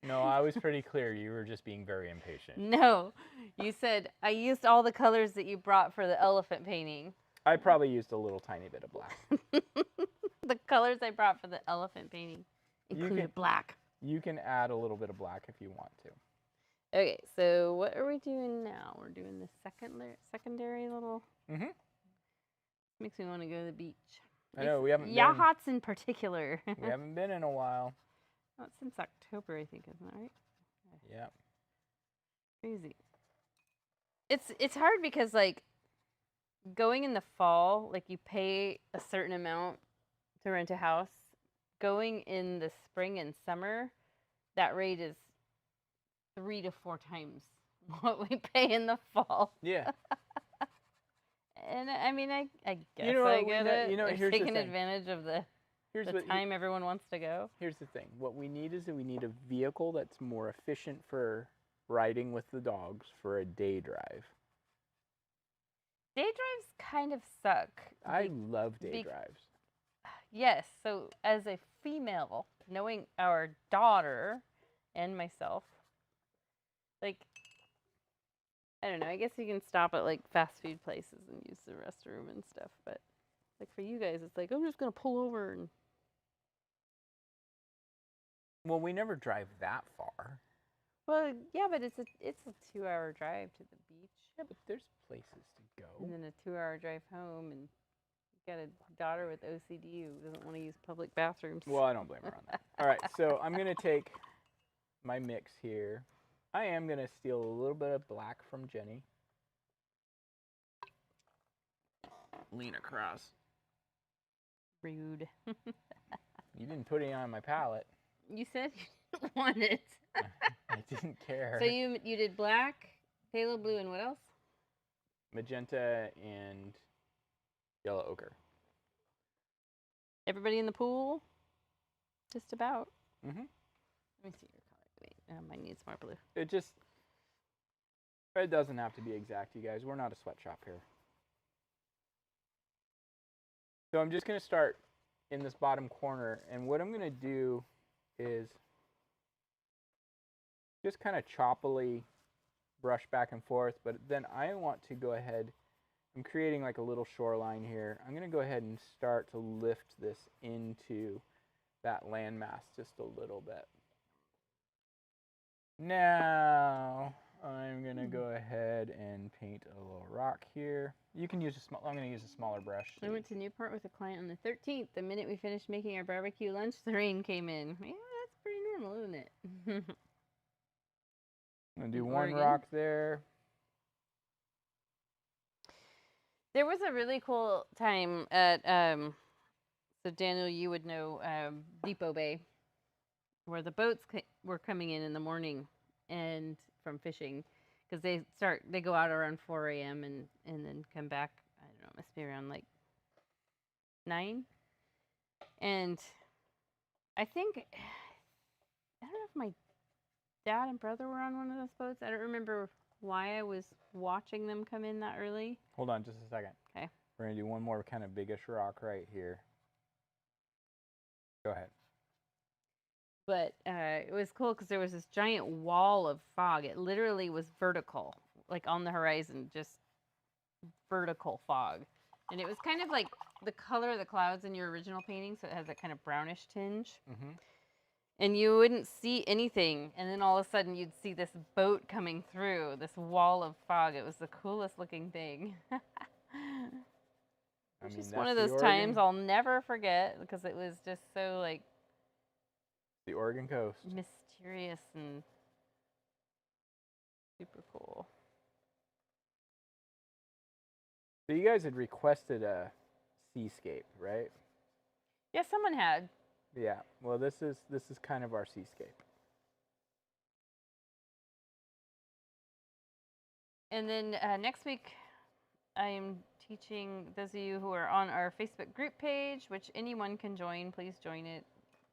No, I was pretty clear. You were just being very impatient. No, you said I used all the colors that you brought for the elephant painting. I probably used a little tiny bit of black. The colors I brought for the elephant painting included black. You can add a little bit of black if you want to. Okay, so what are we doing now? We're doing the secondary little. Makes me want to go to the beach. I know we haven't. Yachats in particular. We haven't been in a while. Not since October, I think, isn't that right? Yeah. Crazy. It's hard because like going in the fall, like you pay a certain amount to rent a house. Going in the spring and summer, that rate is 3 to 4 times what we pay in the fall. Yeah. And I mean, I guess You know I what, get it. They're They're taking the thing. advantage of the Here's time everyone wants to go. Here's the thing. What we need is we need a vehicle that's more efficient for riding with the dogs for a day drive. Day drives kind of suck. I love day drives. Yes. So as a female, knowing our daughter and myself, like, I don't know, I guess you can stop at like fast food places and use the restroom and stuff, but like for you guys, it's like, I'm just going to pull over and. Well, we never drive that far. Well, yeah, but it's a 2-hour drive to the beach. Yeah, but there's places to go. And then a 2-hour drive home, and you got a daughter with OCD who doesn't want to use public bathrooms. Well, I don't blame her on that. All right, so I'm going to take my mix here. I am going to steal a little bit of black from Jenny. Lean across. Rude. You didn't put any on my palette. You said you didn't want it. I didn't care. So you did black, phthalo blue, and what else? Magenta and yellow ochre. Everybody in the pool? Just about. Mm-hmm. Let me see your color. Wait, mine needs more blue. It doesn't have to be exact, you guys. We're not a sweatshop here. So I'm just going to start in this bottom corner, and what I'm going to do is just kind of choppily brush back and forth, but then I want to go ahead, I'm creating like a little shoreline here. I'm going to go ahead and start to lift this into that landmass just a little bit. Now I'm going to go ahead and paint a little rock here. You can use I'm going to use a smaller brush. I went to Newport with a client on the 13th. The minute we finished making our barbecue lunch, the rain came in. Yeah, that's pretty normal, isn't it? I'm going to do one rock there. There was a really cool time at, so Daniel, you would know, Depot Bay, where the boats were coming in the morning. and from fishing, because they go out around 4 a.m. and then come back. I don't know, it must be around like 9. And I think I don't know if my dad and brother were on one of those boats. I don't remember why I was watching them come in that early. Hold on just a second. Okay. We're going to do one more kind of biggish rock right here. Go ahead. But it was cool because there was this giant wall of fog. It literally was vertical, like on the horizon, just vertical fog. And it was kind of like the color of the clouds in your original painting, so it has that kind of brownish tinge. Mm-hmm. And you wouldn't see anything, and then all of a sudden you'd see this boat coming through, this wall of fog. It was the coolest looking thing. It's just one of those times I'll never forget, because it was just so like the Oregon coast, mysterious and super cool. So you guys had requested a seascape, right? Yeah, someone had. Yeah. Well, this is kind of our seascape. And then next week, I am teaching those of you who are on our Facebook group page, which anyone can join. Please join it.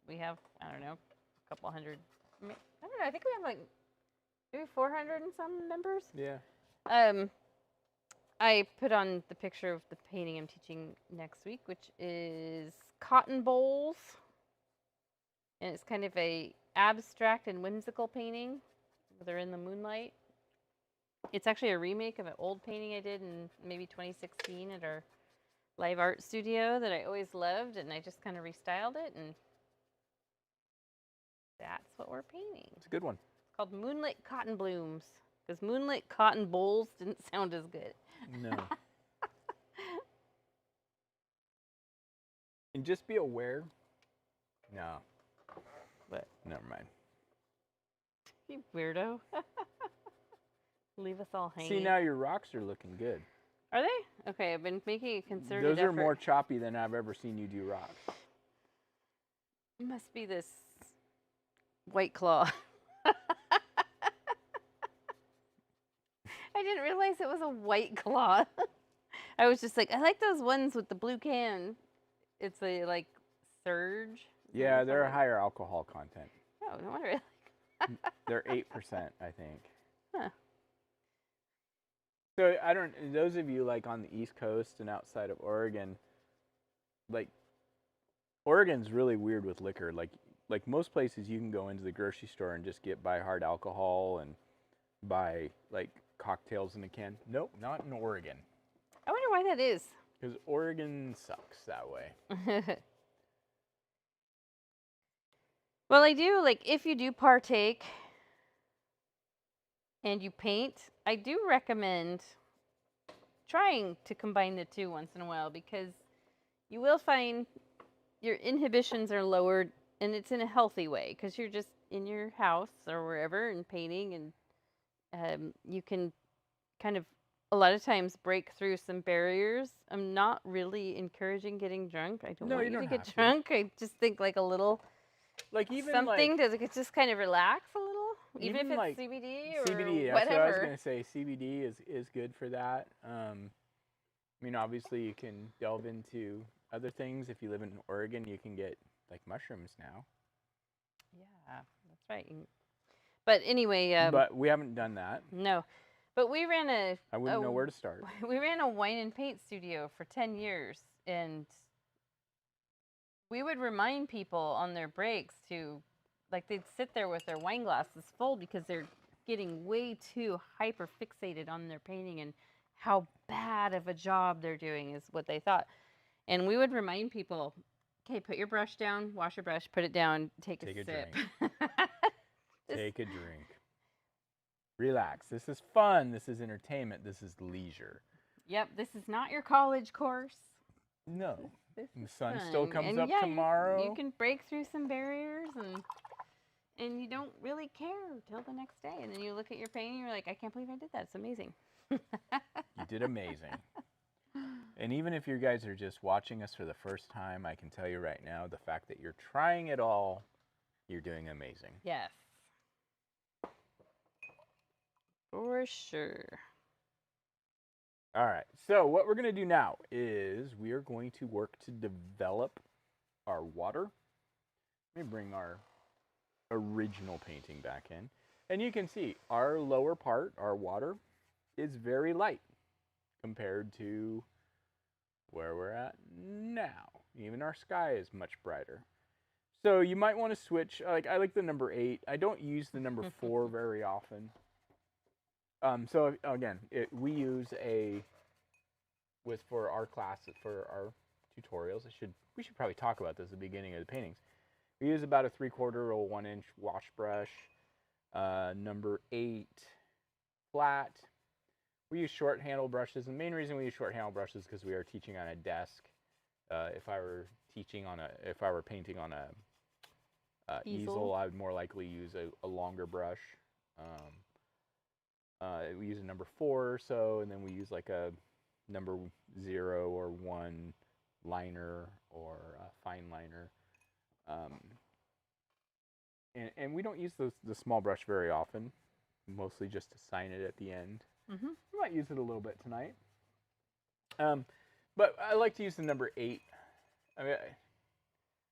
We have, I don't know, a couple hundred. I don't know. I think we have like maybe 400 and some members. Yeah. I put on the picture of the painting I'm teaching next week, which is cotton bowls. And it's kind of a abstract and whimsical painting. They're in the moonlight. It's actually a remake of an old painting I did in maybe 2016 at our live art studio that I always loved, and I just kind of restyled it, and that's what we're painting. It's a good one. It's called Moonlit Cotton Blooms, because moonlit cotton bowls didn't sound as good. No. And just be aware. No. But never mind. You weirdo. Leave us all hanging. See, now your rocks are looking good. Are they? Okay, I've been making a concerted effort. Those are effort. more choppy than I've ever seen you do rocks. It must be this White Claw. I didn't realize it was a White Claw. I was just like, I like those ones with the blue can. It's a like surge. Yeah, they're a higher alcohol content. Oh, no wonder. They're 8%, I think. Huh. So I don't. Those of you like on the East Coast and outside of Oregon, like Oregon's really weird with liquor. Like most places, you can go into the grocery store and just buy hard alcohol and buy like cocktails in a can. Nope, not in Oregon. I wonder why that is. Because Oregon sucks that way. Well, I do, like, if you do partake and you paint, I do recommend trying to combine the two once in a while, because you will find your inhibitions are lowered, and it's in a healthy way, because you're just in your house or wherever and painting, and you can kind of a lot of times break through some barriers. I'm not really encouraging getting drunk. I don't want you to get drunk. I just think like a little... Like even something to just kind of relax a little, even if it's like CBD or CBD, whatever. That's what I was gonna say. CBD is good for that. I mean, obviously you can delve into other things. If you live in Oregon, you can get like mushrooms now. Yeah, that's right. But anyway, but we haven't done that. No, but we ran a. I wouldn't know where to start. We ran a wine and paint studio for 10 years, and we would remind people on their breaks to, like, they'd sit there with their wine glasses full because they're getting way too hyper fixated on their painting and how bad of a job they're doing is what they thought. And we would remind people, okay, put your brush down, wash your brush, put it down, take a sip. Drink. Take a drink. Relax. This is fun. This is entertainment. This is leisure. Yep, this is not your college course. No. The sun still comes up tomorrow. You can break through some barriers, and you don't really care till the next day. And then you look at your painting, and you're like, I can't believe I did that. It's amazing. You did amazing. And even if you guys are just watching us for the first time, I can tell you right now, the fact that you're trying it all, you're doing amazing. Yes. For sure. All right, so what we're going to do now is we are going to work to develop our water. Let me bring our original painting back in. And you can see our lower part, our water, is very light compared to where we're at now. Even our sky is much brighter. So you might want to switch. I like the number 8. I don't use the number 4 very often. So again, we use for our classes, for our tutorials. We should probably talk about this at the beginning of the paintings. We use about a 3/4 or 1-inch wash brush, number 8 flat. We use short handle brushes. The main reason we use short handle brushes is because we are teaching on a desk. If I were painting on a easel, I would more likely use a longer brush. We use a number 4 or so, and then we use like a number 0 or 1 liner or a fine liner. And we don't use the small brush very often, mostly just to sign it at the end. Mm-hmm. We might use it a little bit tonight. But I like to use the number 8. I mean,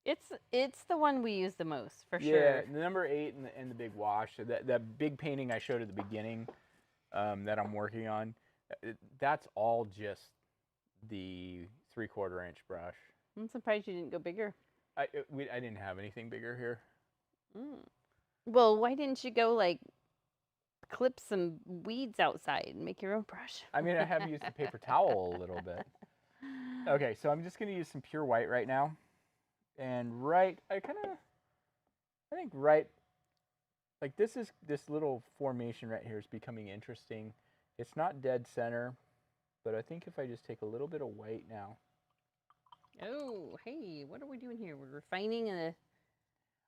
it's the one we use the most, for sure. Yeah, the number 8 and the big wash. That big painting I showed at the beginning that I'm working on, that's all just the 3/4 inch brush. I'm surprised you didn't go bigger. I didn't have anything bigger here. Well, why didn't you go like clip some weeds outside and make your own brush? I mean, I have used the paper towel a little bit. Okay, so I'm just going to use some pure white right now. And I think like this little formation right here is becoming interesting. It's not dead center, but I think if I just take a little bit of white now. Oh, hey, what are we doing here? We're refining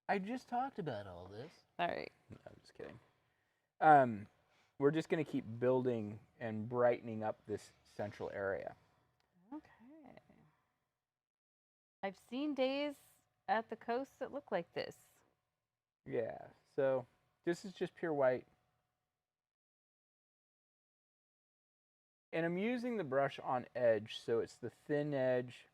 I just talked about all this. All right. No, I'm just kidding. We're just going to keep building and brightening up this central area. Okay. I've seen days at the coast that look like this. Yeah, so this is just pure white. And I'm using the brush on edge, so it's the thin edge.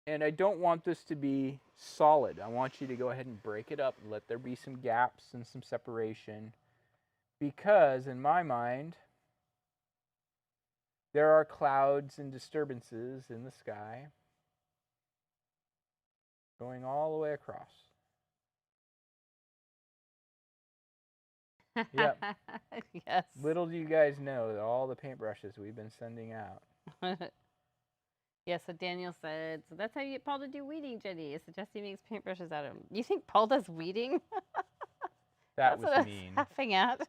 And I don't want this to be solid. I want you to go ahead and break it up and let there be some gaps and some separation. Because in my mind, there are clouds and disturbances in the sky going all the way across. Yep. Yes. Little do you guys know that all the paintbrushes we've been sending out. Yeah, so Daniel said, so that's how you get Paul to do weeding, Jenny. I suggest he makes paintbrushes out of them. You think Paul does weeding? That was what mean. I was laughing at.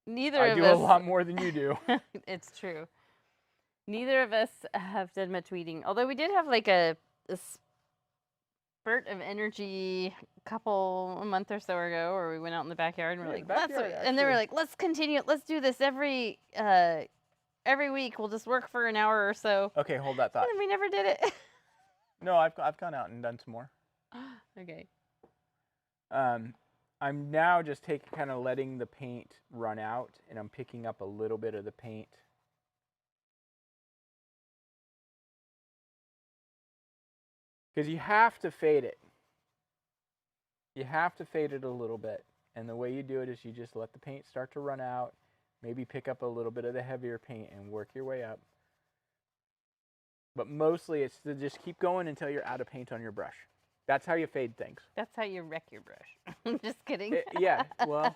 Neither I of do us. a lot more than you do. It's true. Neither of us have done much weeding. Although we did have like a spurt of energy a month or so ago where we went out in the backyard and we're like, and they were like, let's continue. Let's do this every week. We'll just work for an hour or so. Okay, hold that thought. And we never did it. No, I've gone out and done some more. Okay. I'm now just kind of letting the paint run out, and I'm picking up a little bit of the paint. Because you have to fade it. You have to fade it a little bit. And the way you do it is you just let the paint start to run out, maybe pick up a little bit of the heavier paint and work your way up. But mostly it's to just keep going until you're out of paint on your brush. That's how you fade things. That's how you wreck your brush. I'm just kidding. Yeah, well,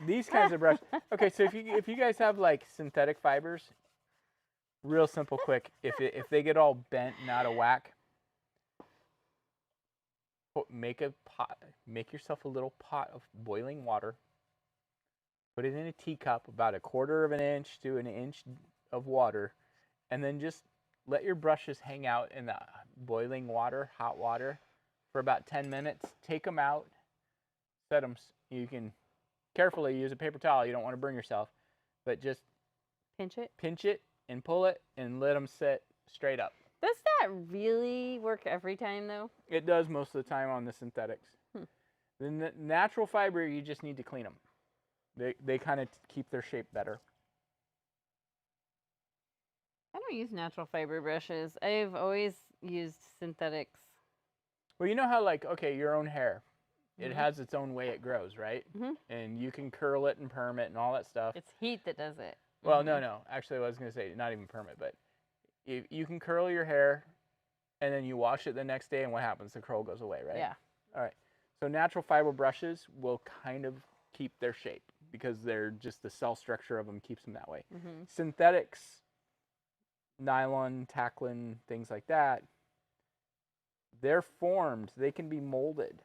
these kinds of brushes. Okay, so if you guys have like synthetic fibers, real simple, quick. If they get all bent and out of whack, make yourself a little pot of boiling water. Put it in a teacup, about 1/4 inch to 1 inch of water, and then just let your brushes hang out in the boiling water, hot water, for about 10 minutes. Take them out, set them. You can carefully use a paper towel. You don't want to burn yourself, but just pinch it and pull it and let them sit straight up. Does that really work every time, though? It does most of the time on the synthetics. The natural fiber, you just need to clean them. They kind of keep their shape better. I don't use natural fiber brushes. I've always used synthetics. Well, you know how, like, okay, your own hair, it has its own way it grows, right? And you can curl it and perm it and all that stuff. It's heat that does it. Well, no. Actually, I was going to say not even perm it, but you can curl your hair, and then you wash it the next day, and what happens? The curl goes away, right? Yeah. All right. So natural fiber brushes will kind of keep their shape because they're just the cell structure of them keeps them that way. Synthetics, nylon, tacklin, things like that, they're formed. They can be molded.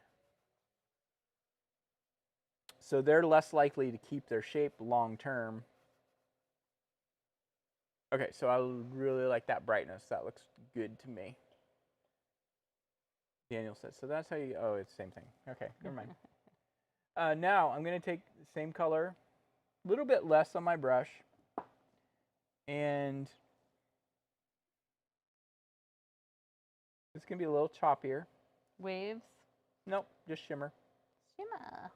So they're less likely to keep their shape long term. Okay, so I really like that brightness. That looks good to me. Daniel says, so that's how you, oh, it's the same thing. Okay, never mind. Now I'm going to take the same color, a little bit less on my brush, and it's going to be a little choppier. Waves? Nope, just shimmer. Shimmer.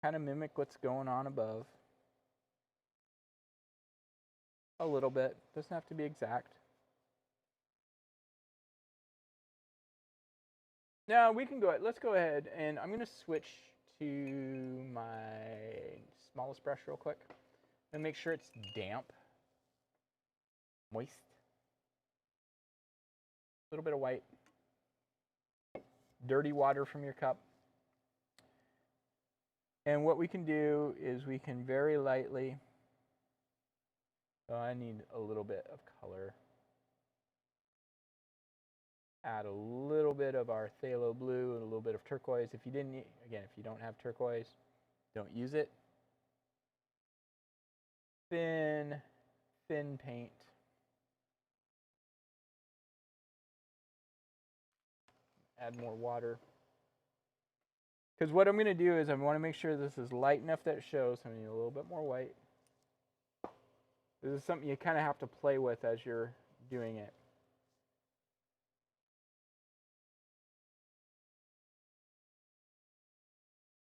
Kind of mimic what's going on above. A little bit. Doesn't have to be exact. Now we can go. Let's go ahead, and I'm going to switch to my smallest brush real quick and make sure it's damp, moist. A little bit of white. Dirty water from your cup. And what we can do is we can very lightly. So I need a little bit of color. Add a little bit of our phthalo blue and a little bit of turquoise. If you didn't, again, if you don't have turquoise, don't use it. Thin paint. Add more water. Because what I'm going to do is I want to make sure this is light enough that it shows. I need a little bit more white. This is something you kind of have to play with as you're doing it.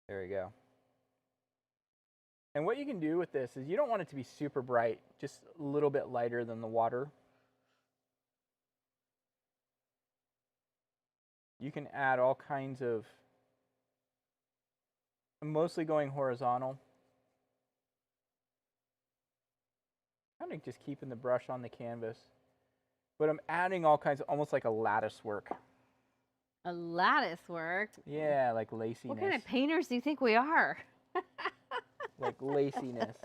There we go. And what you can do with this is you don't want it to be super bright, just a little bit lighter than the water. You can add all kinds of, I'm mostly going horizontal. Kind of just keeping the brush on the canvas. But I'm adding all kinds of, almost like a lattice work. A lattice work? Yeah, like laciness. What kind of painters do you think we are? Like laciness.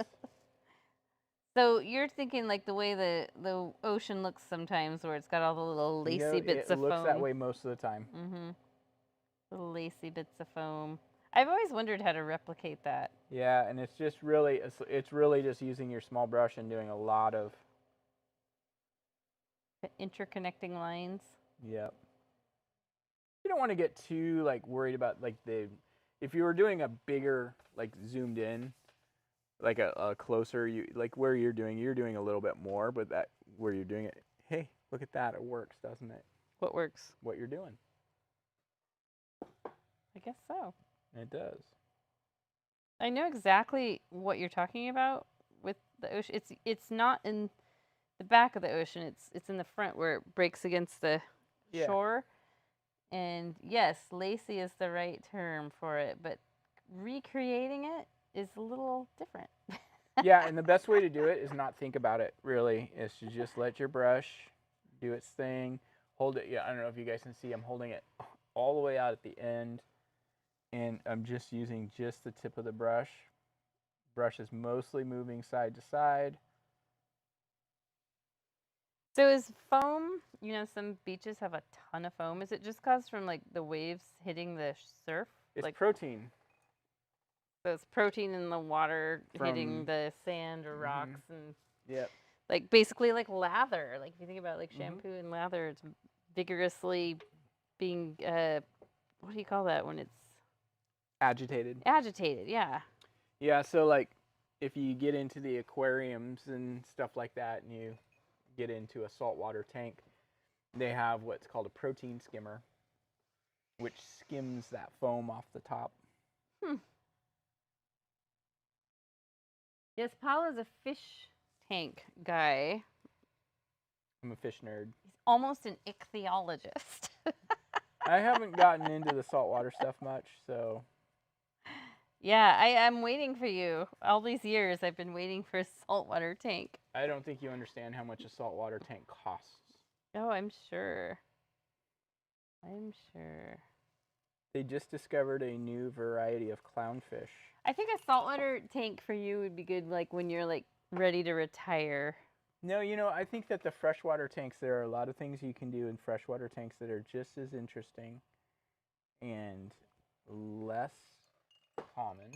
So you're thinking like the way the ocean looks sometimes, where it's got all the little lacy bits of foam. It looks that way most of the time. Little lacy bits of foam. I've always wondered how to replicate that. Yeah, and it's just really, it's really just using your small brush and doing a lot of interconnecting lines. Yep. You don't want to get too like worried about like if you were doing a bigger like zoomed in, like a closer, you like where you're doing a little bit more, but that where you're doing it, hey, look at that, it works, doesn't it? What works? What you're doing. I guess so. It does. I know exactly what you're talking about with the ocean. It's not in the back of the ocean. It's in the front where it breaks against the shore. And yes, lacy is the right term for it, but recreating it is a little different. Yeah, and the best way to do it is not think about it, really. Is to just let your brush do its thing. Hold it. Yeah, I don't know if you guys can see. I'm holding it all the way out at the end. And I'm just using just the tip of the brush. Brush is mostly moving side to side. So is foam, some beaches have a ton of foam. Is it just caused from like the waves hitting the surf? It's like protein. So it's protein in the water hitting the sand or rocks and yep. Like basically like lather. Like if you think about like shampoo and lather, it's vigorously being what do you call that when it's agitated? Agitated, yeah. Yeah, so like if you get into the aquariums and stuff like that and you get into a saltwater tank, they have what's called a protein skimmer. which skims that foam off the top. Yes, Paul is a fish tank guy. I'm a fish nerd. He's almost an ichthyologist. I haven't gotten into the saltwater stuff much, so. Yeah, I'm waiting for you. All these years, I've been waiting for a saltwater tank. I don't think you understand how much a saltwater tank costs. Oh, I'm sure. I'm sure. They just discovered a new variety of clownfish. I think a saltwater tank for you would be good, like when you're like ready to retire. No, I think that the freshwater tanks, there are a lot of things you can do in freshwater tanks that are just as interesting and less common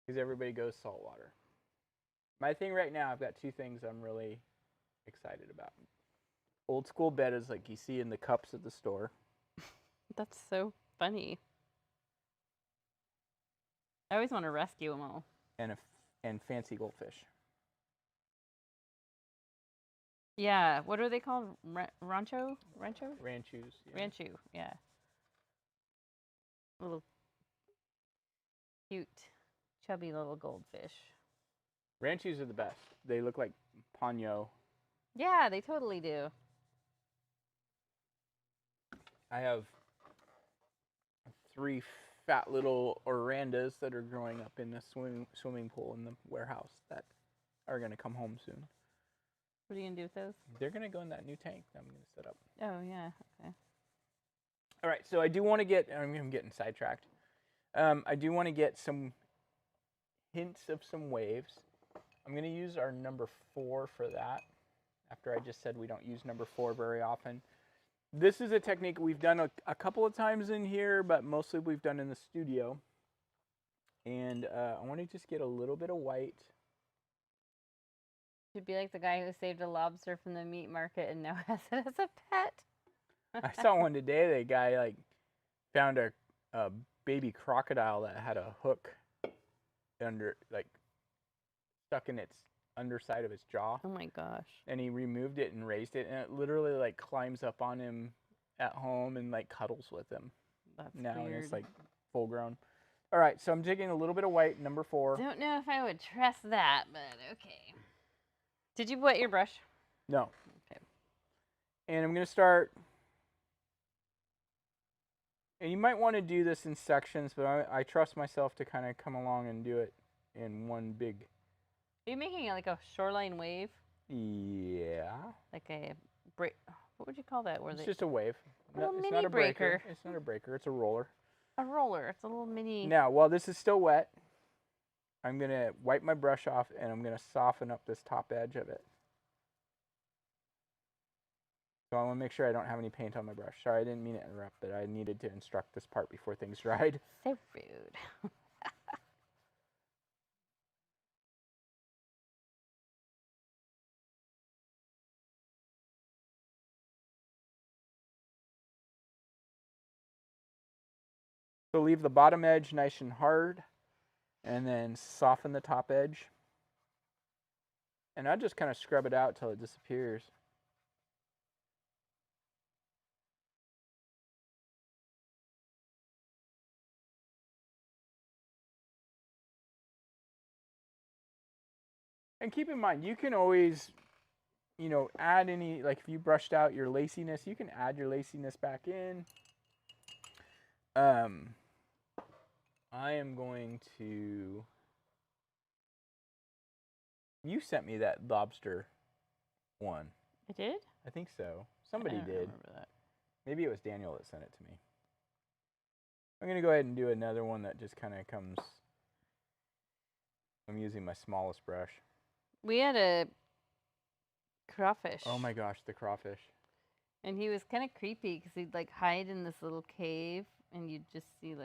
because everybody goes saltwater. My thing right now, I've got two things I'm really excited about. Old school bettas like you see in the cups at the store. That's so funny. I always want to rescue them all. And fancy goldfish. Yeah, what are they called? Rancho? Ranchus. Yeah. Ranchu, yeah. Little cute, chubby little goldfish. Ranchus are the best. They look like Ponyo. Yeah, they totally do. I have 3 fat little orandas that are growing up in the swimming pool in the warehouse that are going to come home soon. What are you going to do with those? They're going to go in that new tank that I'm going to set up. Oh, yeah, okay. All right, so I do want to get, I'm getting sidetracked. I do want to get some hints of some waves. I'm going to use our number 4 for that, after I just said we don't use number 4 very often. This is a technique we've done a couple of times in here, but mostly we've done in the studio. And I want to just get a little bit of white. Should be like the guy who saved a lobster from the meat market and now has it as a pet. I saw one today. The guy found a baby crocodile that had a hook stuck in its underside of its jaw. Oh my gosh. And he removed it and raised it, and it literally climbs up on him at home and cuddles with him. That's now weird. And it's full grown. All right, so I'm digging a little bit of white, number 4. Don't know if I would trust that, but okay. Did you wet your brush? No. Okay. And I'm going to start, and you might want to do this in sections, but I trust myself to kind of come along and do it in one big. Are you making like a shoreline wave? Yeah. Like a break? What would you call that? It's just a wave. Little It's mini not a breaker. breaker. It's not a breaker. It's a roller. A roller. It's a little mini. Now, while this is still wet, I'm going to wipe my brush off and I'm going to soften up this top edge of it. So I want to make sure I don't have any paint on my brush. Sorry, I didn't mean to interrupt, but I needed to instruct this part before things dried. So rude. So leave the bottom edge nice and hard, and then soften the top edge. And I just kind of scrub it out till it disappears. And keep in mind, you can always, add any, if you brushed out your laciness, you can add your laciness back in. I am going to, you sent me that lobster one. I did? I think so. Somebody did. Remember that. Maybe it was Daniel that sent it to me. I'm going to go ahead and do another one that just kind of comes, I'm using my smallest brush. We had a crawfish. Oh my gosh, the crawfish. And he was kind of creepy because he'd hide in this little cave and you'd just see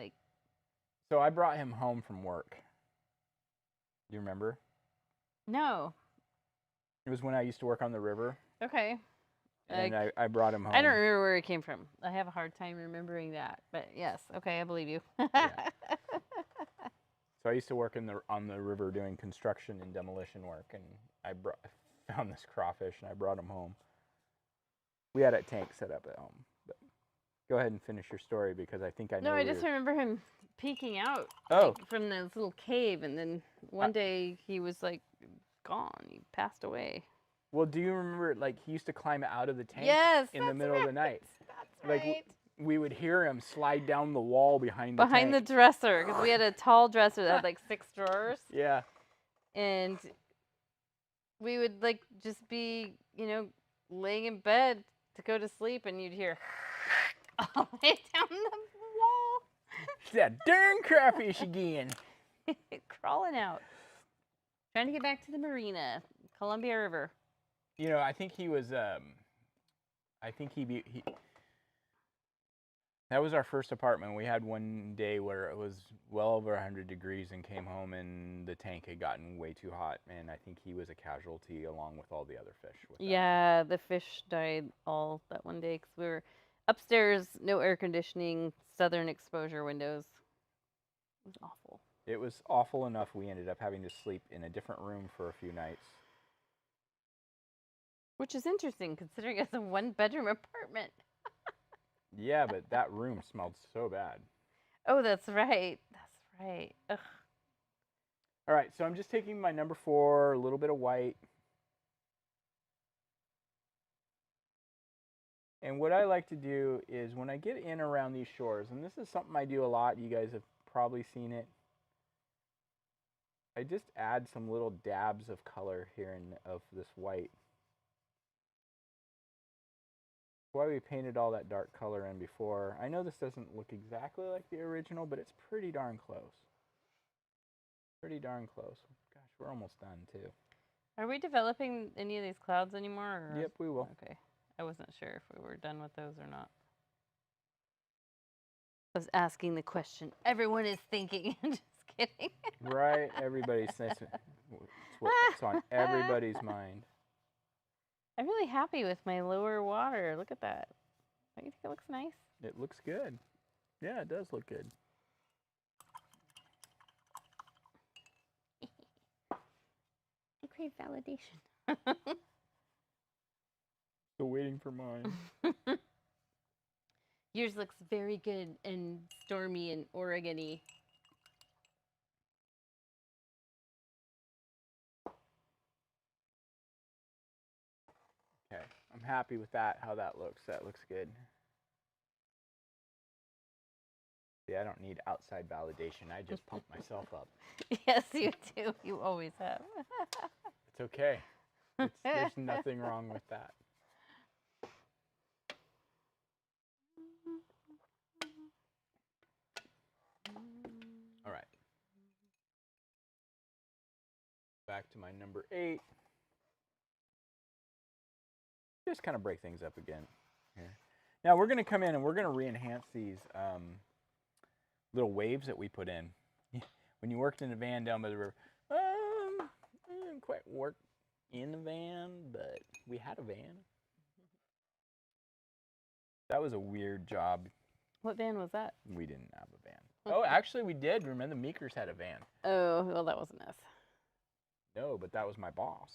So I brought him home from work. Do you remember? No. It was when I used to work on the river. Okay. And I brought him home. I don't remember where it came from. I have a hard time remembering that. But yes, okay, I believe you. Yeah. So I used to work on the river doing construction and demolition work, and I found this crawfish and I brought him home. We had a tank set up at home. But Go ahead and finish your story because I think I know. No, I just remember him peeking out Oh. like, from this little cave, and then one day he was like gone. He passed away. Well, do you remember, like, he used to climb out of the tank Yes, in the middle of the night? That's Like, right. we would hear him slide down the wall behind the Behind the tank. dresser, because we had a tall dresser that had like 6 drawers. Yeah. And we would like just be, laying in bed to go to sleep, and you'd hear all the way down the wall. It's that darn crawfish again. Crawling out. Trying to get back to the marina, Columbia River. You know, I think he was, I think he that was our first apartment. We had one day where it was well over 100 degrees and came home and the tank had gotten way too hot. And I think he was a casualty along with all the other fish. Yeah, the fish died all that one day because we were upstairs, no air conditioning, southern exposure windows. It was awful. It was awful enough we ended up having to sleep in a different room for a few nights. Which is interesting considering it's a 1-bedroom apartment. Yeah, but that room smelled so bad. Oh, that's right. That's right. Ugh. All right, so I'm just taking my number 4, a little bit of white. And what I like to do is when I get in around these shores, and this is something I do a lot, you guys have probably seen it, I just add some little dabs of color here of this white. Why we painted all that dark color in before. I know this doesn't look exactly like the original, but it's pretty darn close. Pretty darn close. Gosh, we're almost done too. Are we developing any of these clouds anymore? Or? Yep, we will. Okay. I wasn't sure if we were done with those or not. I was asking the question everyone is thinking. Just kidding. Right, everybody's it's what's on everybody's mind. I'm really happy with my lower water. Look at that. Don't you think it looks nice? It looks good. Yeah, it does look good. I crave validation. Still waiting for mine. Yours looks very good and stormy and Oregon-y. Okay, I'm happy with that, how that looks. That looks good. See, I don't need outside validation. I just pump myself up. Yes, you do. You always have. It's okay. There's nothing wrong with that. All right. Back to my number 8. Just kind of break things up again here. Now we're going to come in and we're going to re-enhance these little waves that we put in. When you worked in a van down by the river, I didn't quite work in a van, but we had a van. That was a weird job. What van was that? We didn't have a van. Oh, actually we did. Remember the Meekers had a van. Oh, well, that wasn't us. No, but that was my boss.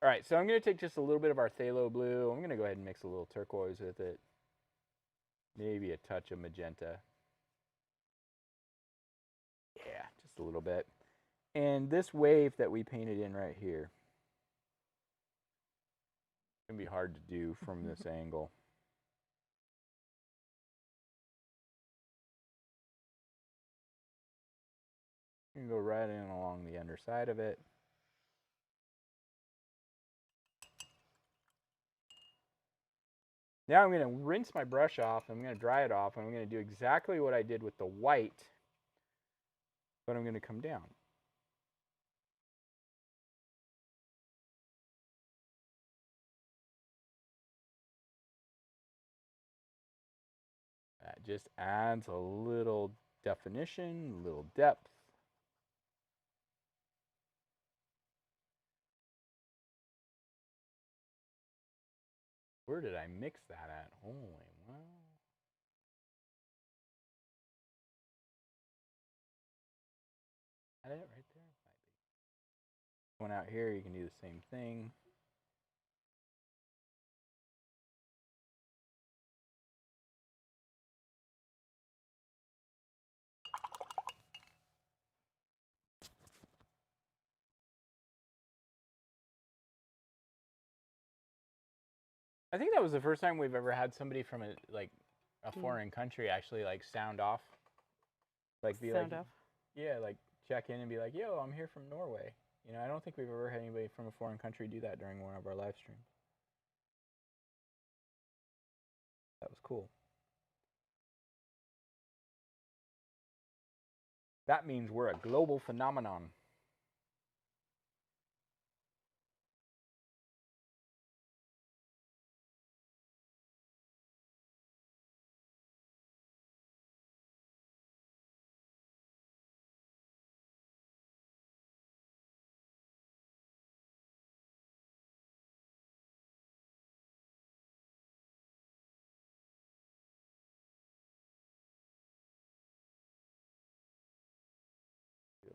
All right, so I'm going to take just a little bit of our phthalo blue. I'm going to go ahead and mix a little turquoise with it. Maybe a touch of magenta. Yeah, just a little bit. And this wave that we painted in right here, it's going to be hard to do from this angle. You can go right in along the underside of it. Now I'm going to rinse my brush off. I'm going to dry it off. I'm going to do exactly what I did with the white, but I'm going to come down. That just adds a little definition, a little depth. Where did I mix that at? Holy wow. Had it right there? One out here, you can do the same thing. I think that was the first time we've ever had somebody from a foreign country actually like sound off. Like be Sound like, off. yeah, like check in and be like, yo, I'm here from Norway. You know, I don't think we've ever had anybody from a foreign country do that during one of our live streams. That was cool. That means we're a global phenomenon.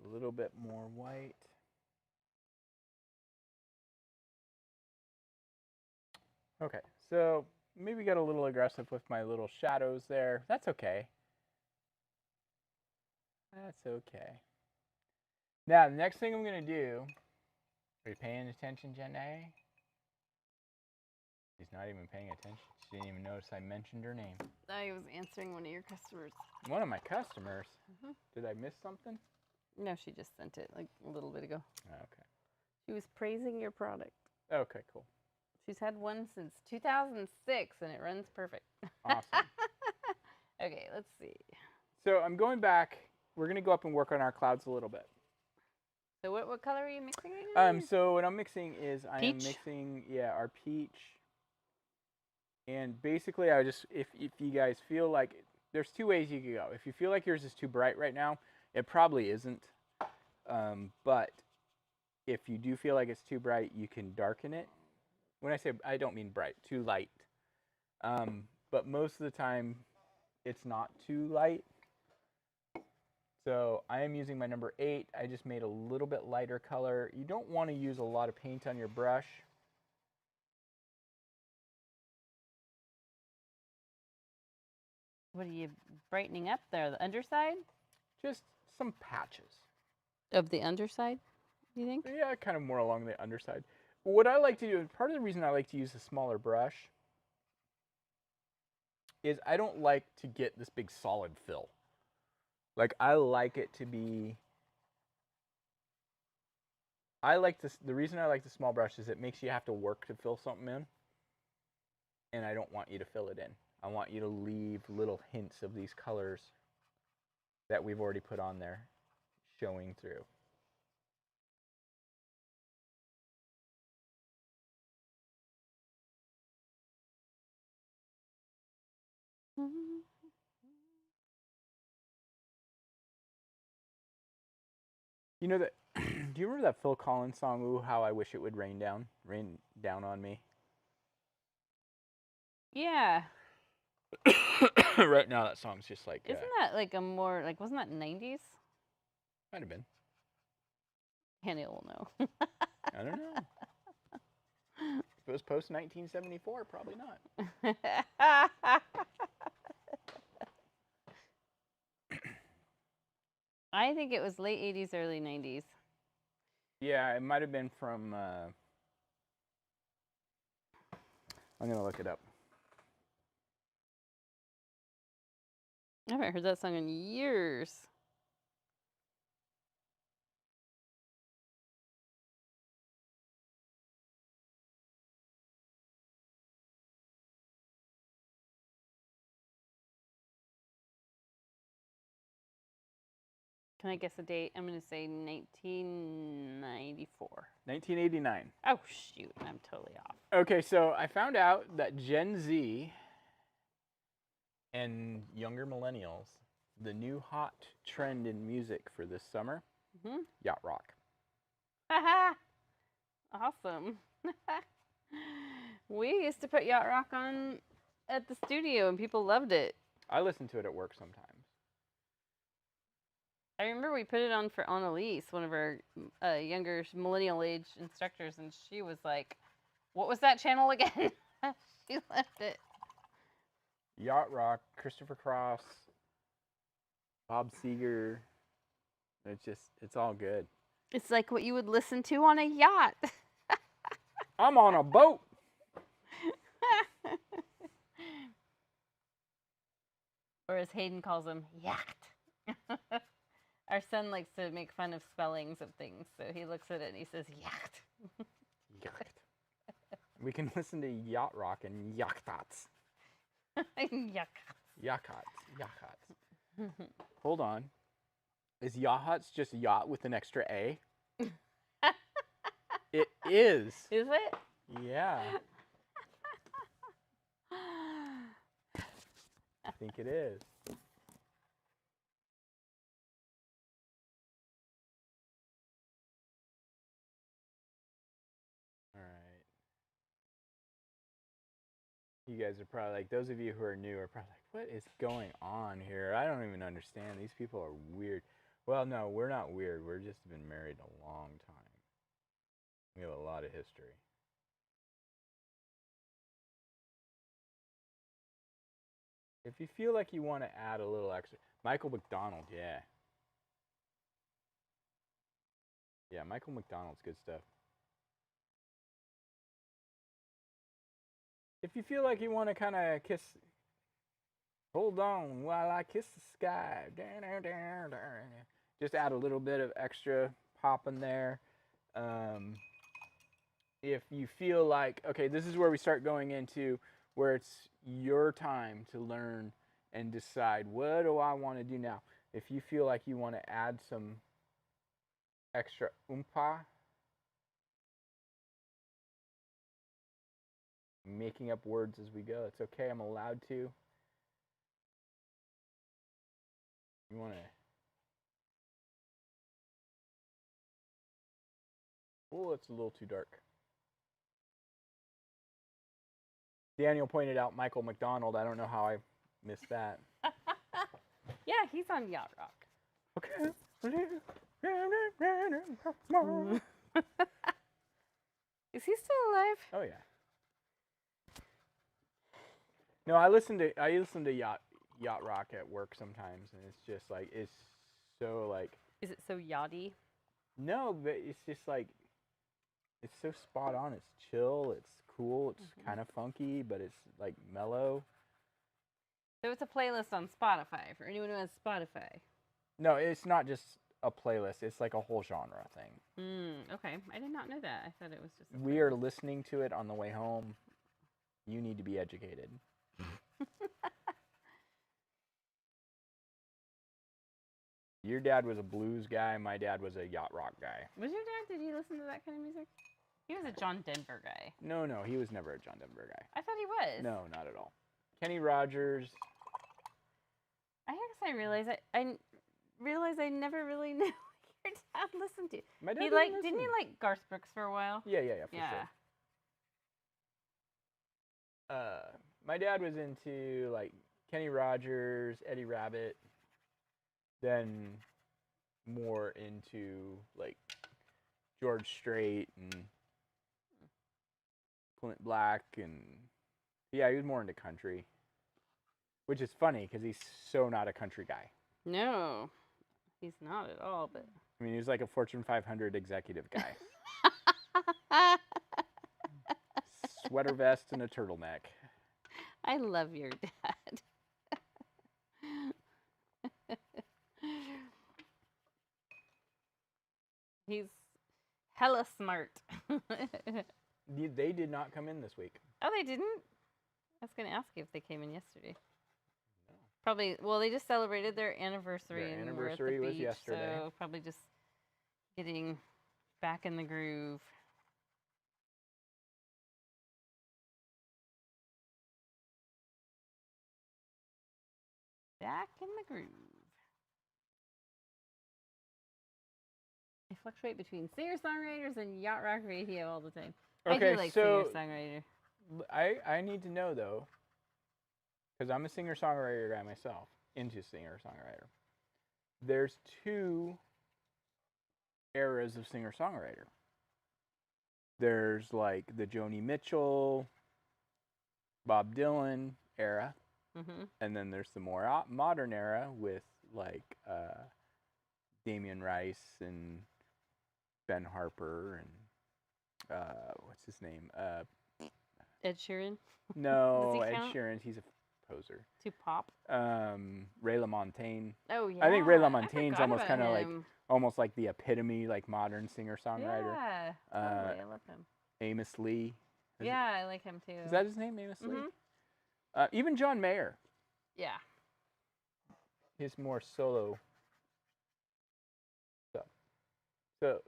A little bit more white. Okay, so maybe get a little aggressive with my little shadows there. That's okay. That's okay. Now, the next thing I'm going to do, are you paying attention, Jenna? She's not even paying attention. She didn't even notice I mentioned her name. I was answering one of your customers. One of my customers? Did I miss something? No, she just sent it like a little bit ago. Okay. She was praising your product. Okay, cool. She's had one since 2006, and it runs perfect. Awesome. Okay, let's see. So I'm going back. We're going to go up and work on our clouds a little bit. So what color are you mixing right now? So what I'm mixing is I am Peach? mixing, our peach. And basically, if you guys feel like, there's two ways you could go. If you feel like yours is too bright right now, it probably isn't. But if you do feel like it's too bright, you can darken it. When I say, I don't mean bright, too light. But most of the time, it's not too light. So I am using my number 8. I just made a little bit lighter color. You don't want to use a lot of paint on your brush. What are you brightening up there? The underside? Just some patches. Of the underside, do you think? Yeah, kind of more along the underside. What I like to do, part of the reason I like to use a smaller brush is I don't like to get this big solid fill. Like, I like it to be... The reason I like the small brush is it makes you have to work to fill something in. And I don't want you to fill it in. I want you to leave little hints of these colors that we've already put on there showing through. You know that? Do you remember that Phil Collins song, "Ooh, How I Wish It Would Rain Down on Me"? Yeah. Right now, that song's just like. Isn't that like a more like? Wasn't that 90s? Might have been. Hannah will know. I don't know. If it was post 1974, probably not. I think it was late 80s, early 90s. Yeah, it might have been from. I'm gonna look it up. I haven't heard that song in years. Can I guess a date? I'm going to say 1994. 1989. Oh, shoot. I'm totally off. Okay, so I found out that Gen Z and younger millennials, the new hot trend in music for this summer, yacht rock. Awesome. We used to put yacht rock on at the studio, and people loved it. I listen to it at work sometimes. I remember we put it on for Annalise, one of our younger millennial age instructors, and she was like, "What was that channel again?" She loved it. Yacht rock, Christopher Cross, Bob Seger. It's all good. It's like what you would listen to on a yacht. I'm on a boat. Or as Hayden calls them, yacht. Our son likes to make fun of spellings of things, so he looks at it and he says, yacht. Yacht. We can listen to yacht rock and yachts. Yacht. Yachts. Hold on. Is yachts just yacht with an extra A? It is. Is it? Yeah. I think it is. All right. You guys are probably like, those of you who are new are probably like, what is going on here? I don't even understand. These people are weird. Well, no, we're not weird. We're just been married a long time. We have a lot of history. If you feel like you want to add a little extra, Michael McDonald, yeah. Yeah, Michael McDonald's good stuff. If you feel like you want to kind of kiss, hold on while I kiss the sky. Just add a little bit of extra pop in there. If you feel like, okay, this is where we start going into where it's your time to learn and decide, what do I want to do now? If you feel like you want to add some extra oompa, making up words as we go, it's okay, I'm allowed to. You want to, oh, it's a little too dark. Daniel pointed out Michael McDonald. I don't know how I missed that. Yeah, he's on Yacht Rock. Okay. Is he still alive? Oh yeah. No, I listen to yacht rock at work sometimes, and it's just like, it's so like. Is it so yachty? No, but it's just like, it's so spot on. It's chill. It's cool. It's kind of funky, but it's like mellow. So it's a playlist on Spotify for anyone who has Spotify. No, it's not just a playlist. It's like a whole genre thing. Okay, I did not know that. I thought it was just. We are listening to it on the way home. You need to be educated. Your dad was a blues guy. My dad was a yacht rock guy. Was your dad? Did he listen to that kind of music? He was a John Denver guy. No, he was never a John Denver guy. I thought he was. No, not at all. Kenny Rogers. I guess I realized I never really knew what your dad listened to. My dad didn't he like Garth Brooks for a while? Yeah, for sure. My dad was into like Kenny Rogers, Eddie Rabbitt, then more into like George Strait and Clint Black, and yeah, he was more into country, which is funny because he's so not a country guy. No, he's not at all. But I mean, he was like a Fortune 500 executive guy. Sweater vest and a turtleneck. I love your dad. He's hella smart. They did not come in this week. Oh, they didn't? I was going to ask you if they came in yesterday. No. Probably, well, they just celebrated their anniversary. Their and anniversary were at the was beach, yesterday. So probably just getting back in the groove. Back in the groove. I fluctuate between singer-songwriters and yacht rock radio all the time. Okay, I do like so singer-songwriter. I need to know though, because I'm a singer-songwriter guy myself, into singer-songwriter. There's two eras of singer-songwriter. There's like the Joni Mitchell, Bob Dylan era, and then there's the more modern era with like Damien Rice and Ben Harper and what's his name? Ed Sheeran? No, Does he Ed count? Sheeran. He's a poser. Too pop. Ray LaMontagne. Oh yeah. I think Ray I LaMontagne's forgot almost about kind of like him. almost like the epitome, like modern singer-songwriter. Yeah, totally. I love him. Amos Lee. Yeah, I like him too. Is that his name, Amos Lee? Mhm. Even John Mayer. Yeah. His more solo stuff. So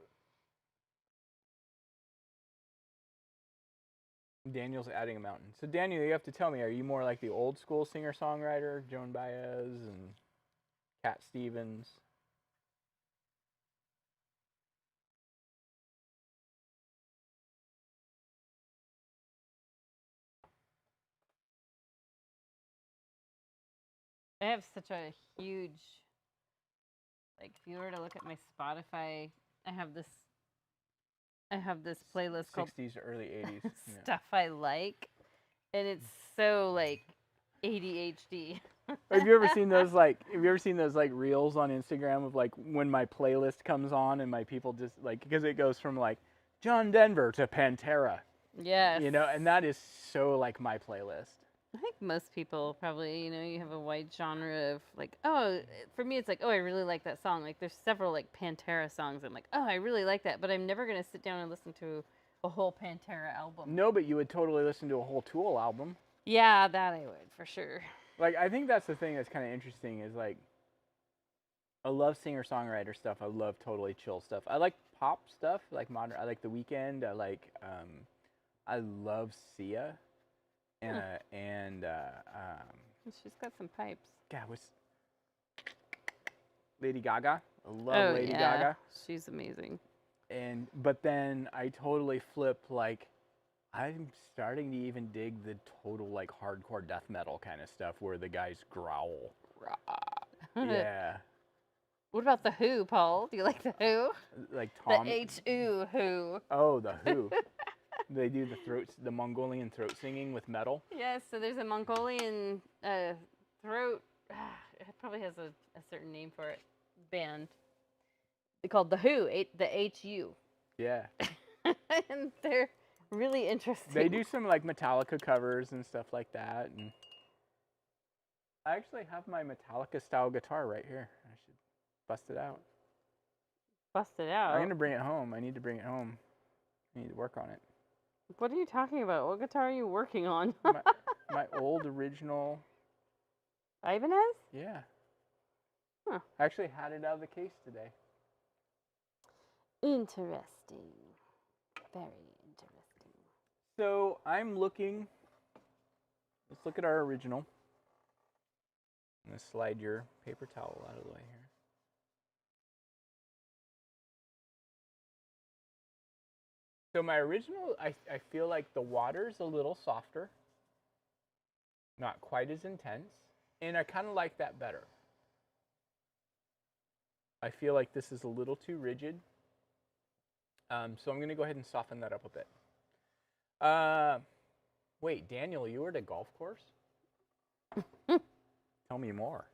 Daniel's adding a mountain. So Daniel, you have to tell me, are you more like the old school singer-songwriter, Joan Baez and Cat Stevens? I have such a huge, like, if you were to look at my Spotify, I have this playlist called 60s, early 80s. Yeah. Stuff I Like, and it's so, like, ADHD. Have you ever seen those like reels on Instagram of like when my playlist comes on and my people just like, because it goes from like John Denver to Pantera. Yes. You know, and that is so like my playlist. I think most people probably, you have a wide genre of like, oh, for me it's like, oh, I really like that song. Like there's several like Pantera songs. I'm like, oh, I really like that, but I'm never gonna sit down and listen to a whole Pantera album. No, but you would totally listen to a whole Tool album. Yeah, that I would for sure. Like I think that's the thing that's kind of interesting is like, I love singer-songwriter stuff. I love totally chill stuff. I like pop stuff, like modern. I like The Weeknd. I love Sia. And She's got some pipes. God, what's Lady Gaga? I love Lady Gaga. She's amazing. But then I totally flip, like I'm starting to even dig the total like hardcore death metal kind of stuff where the guys growl. Yeah. What about the Who, Paul? Do you like the Who? Like Tom. The H-U Who. Oh, the Who. They do the Mongolian throat singing with metal. Yes, so there's a Mongolian throat. It probably has a certain name for it. Band. They're called the Who. The H-U. Yeah. And they're really interesting. They do some like Metallica covers and stuff like that. And I actually have my Metallica style guitar right here. I should bust it out. Bust it out. I'm gonna bring it home. I need to bring it home. I need to work on it. What are you talking about? What guitar are you working on? my old original. Ibanez? Yeah. Huh. I actually had it out of the case today. Interesting. Very interesting. So I'm looking. Let's look at our original. I'm gonna slide your paper towel out of the way here. So my original, I feel like the water's a little softer. Not quite as intense. And I kind of like that better. I feel like this is a little too rigid. So I'm going to go ahead and soften that up a bit. Wait, Daniel, you were at a golf course? Tell me more.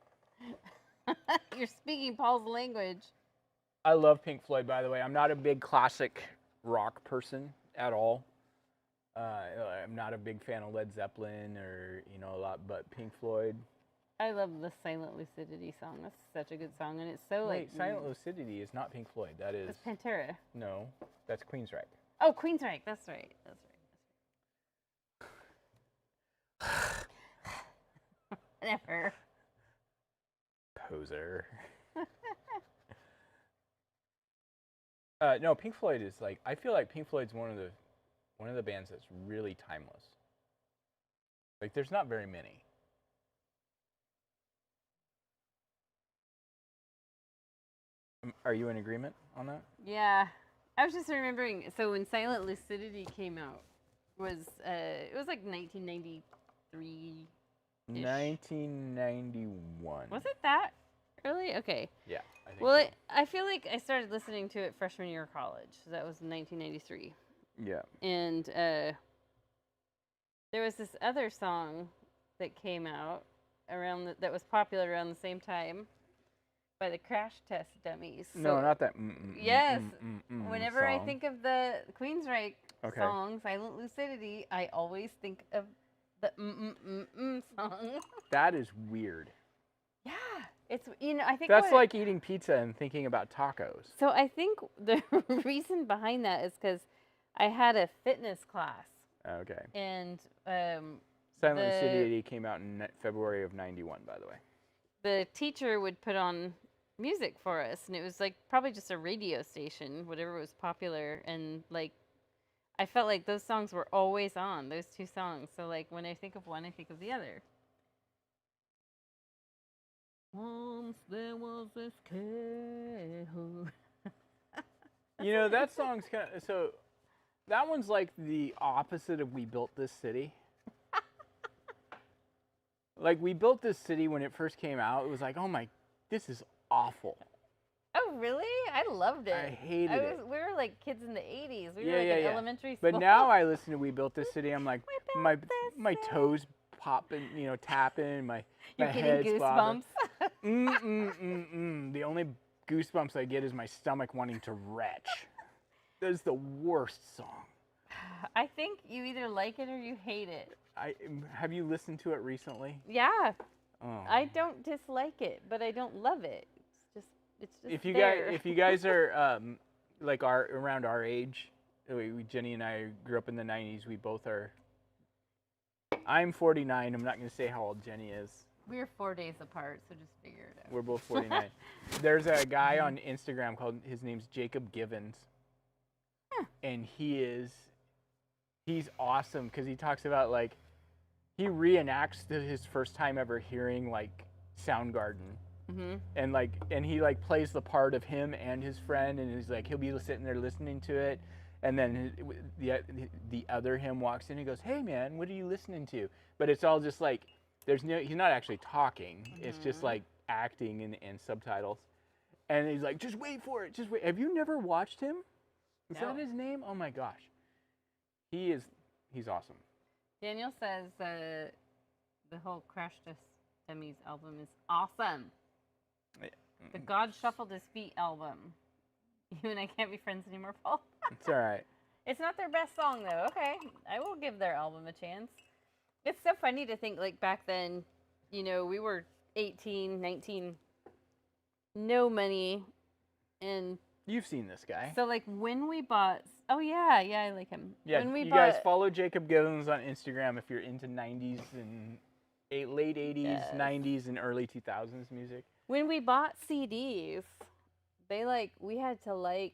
You're speaking Paul's language. I love Pink Floyd, by the way. I'm not a big classic rock person at all. I'm not a big fan of Led Zeppelin or, a lot, but Pink Floyd. I love the Silent Lucidity song. That's such a good song, and it's so Wait, Silent Lucidity is not Pink Floyd. That is. It's Pantera. No, that's Queensryche. Oh, Queensryche. That's right. Never. Poser. No, Pink Floyd is like, I feel like Pink Floyd's one of the bands that's really timeless. Like there's not very many. Are you in agreement on that? Yeah. I was just remembering, so when Silent Lucidity came out, it was like 1993. 1991. Was it that early? Okay. Yeah, I think Well, so. I feel like I started listening to it freshman year of college. So that was 1993. Yeah. And there was this other song that came out that was popular around the same time by the Crash Test Dummies. No, not that. Yes. Whenever I song. think of the Queensryche song, Silent Lucidity, I always think of The song. That is weird. Yeah, it's I think That's like eating pizza and thinking about tacos. So I think the reason behind that is because I had a fitness class. Okay. And Silent City came out in February of '91, by the way. The teacher would put on music for us, and it was like probably just a radio station, whatever was popular, and like I felt like those songs were always on, those two songs. So like when I think of one, I think of the other. Once there was this kid who That song's kind of so. That one's like the opposite of "We Built This City." Like we built this city when it first came out. It was like, oh my, this is awful. Oh really? I loved it. I hated it. We were like kids in the '80s. We were like in elementary school. But now I listen to "We Built This City." I'm like, my toes popping, tapping, my You're head's getting goosebumps. The only goosebumps I get is my stomach wanting to retch. That is the worst song. I think you either like it or you hate it. Have you listened to it recently? Yeah. Oh. I don't dislike it, but I don't love it. It's just if you there. guys are like around our age, Jenny and I grew up in the '90s. We both are. I'm 49. I'm not going to say how old Jenny is. We're 4 days apart, so just figure it out. We're both 49. There's a guy on Instagram his name's Jacob Givens. Huh. And he's awesome because he talks about like, he reenacts his first time ever hearing like Soundgarden. Mm-hmm. And he like plays the part of him and his friend, and he's like, he'll be sitting there listening to it. And then the other him walks in and goes, "Hey man, what are you listening to?" But it's all just like, he's not actually talking. Mm-hmm. It's just like acting and subtitles. And he's like, "Just wait for it. Just wait." Have you never watched him? Is that his name? Oh my gosh. He's awesome. Daniel says the whole Crash Test Dummies album is awesome. Yeah. The God Shuffled His Feet album. You and I can't be friends anymore, Paul. It's all right. It's not their best song, though. Okay. I will give their album a chance. It's so funny to think, like, back then, we were 18, 19, no money, and... You've seen this guy. So, like, when we bought... Oh, yeah, I like him. Yeah, you guys follow Jacob Givens on Instagram if you're into 90s and late 80s, 90s, and early 2000s music. When we bought CDs... we had to like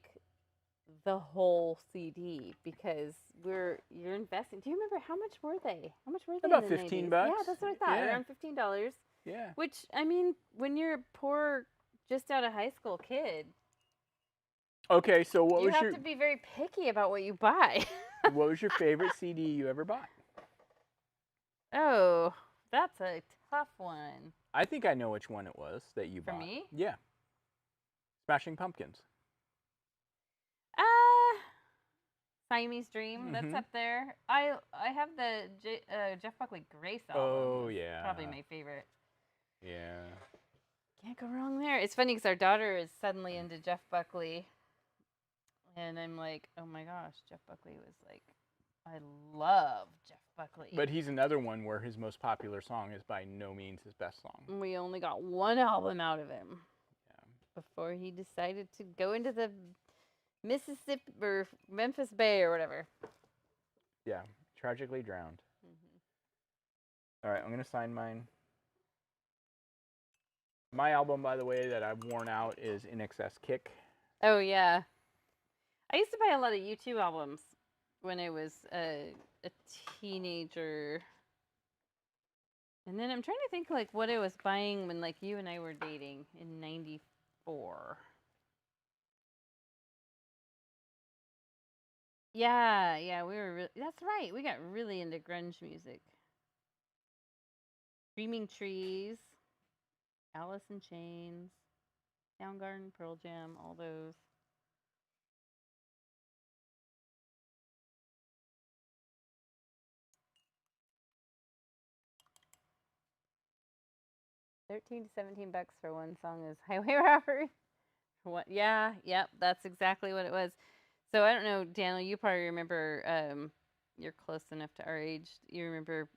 the whole CD because you're investing. Do you remember how much were they? How much were they? About $15. Yeah, that's what I thought. Yeah. Around $15. Yeah. Which, I mean, when you're a poor, just out of high school kid. Okay, so you have to be very picky about what you buy. What was your favorite CD you ever bought? Oh, that's a tough one. I think I know which one it was that you bought. For me? Yeah. Smashing Pumpkins. Siamese Dream. That's up there. I have the Jeff Buckley Grace album. Oh yeah. Probably my favorite. Yeah. Can't go wrong there. It's funny because our daughter is suddenly into Jeff Buckley, and I'm like, oh my gosh, Jeff Buckley was like, I love Jeff Buckley. But he's another one where his most popular song is by no means his best song. We only got one album out of him. Before he decided to go into the Mississippi or Memphis Bay or whatever. Yeah, tragically drowned. Mm-hmm. All right, I'm going to sign mine. My album, by the way, that I've worn out is In Excess Kick. Oh, yeah. I used to buy a lot of U2 albums when I was a teenager. And then I'm trying to think like what I was buying when like you and I were dating in '94. Yeah, we were that's right. We got really into grunge music. Screaming Trees, Alice in Chains, Soundgarden, Pearl Jam, all those. $13 to $17 for one song is Highway Robbery. What? Yeah, yep, that's exactly what it was. So I don't know, Daniel, you probably remember. You're close enough to our age. You remember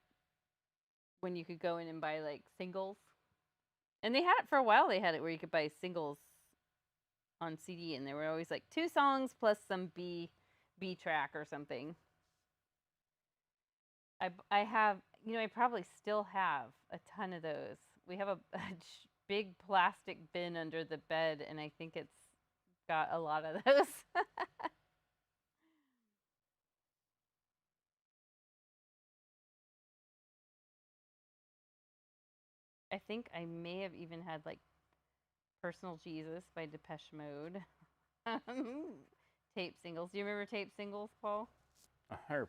when you could go in and buy like singles. And they had it for a while. They had it where you could buy singles on CD, and there were always like 2 songs plus some B track or something. I have, I probably still have a ton of those. We have a big plastic bin under the bed, and I think it's got a lot of those. I think I may have even had like Personal Jesus by Depeche Mode. Tape singles. Do you remember tape singles, Paul? 100%.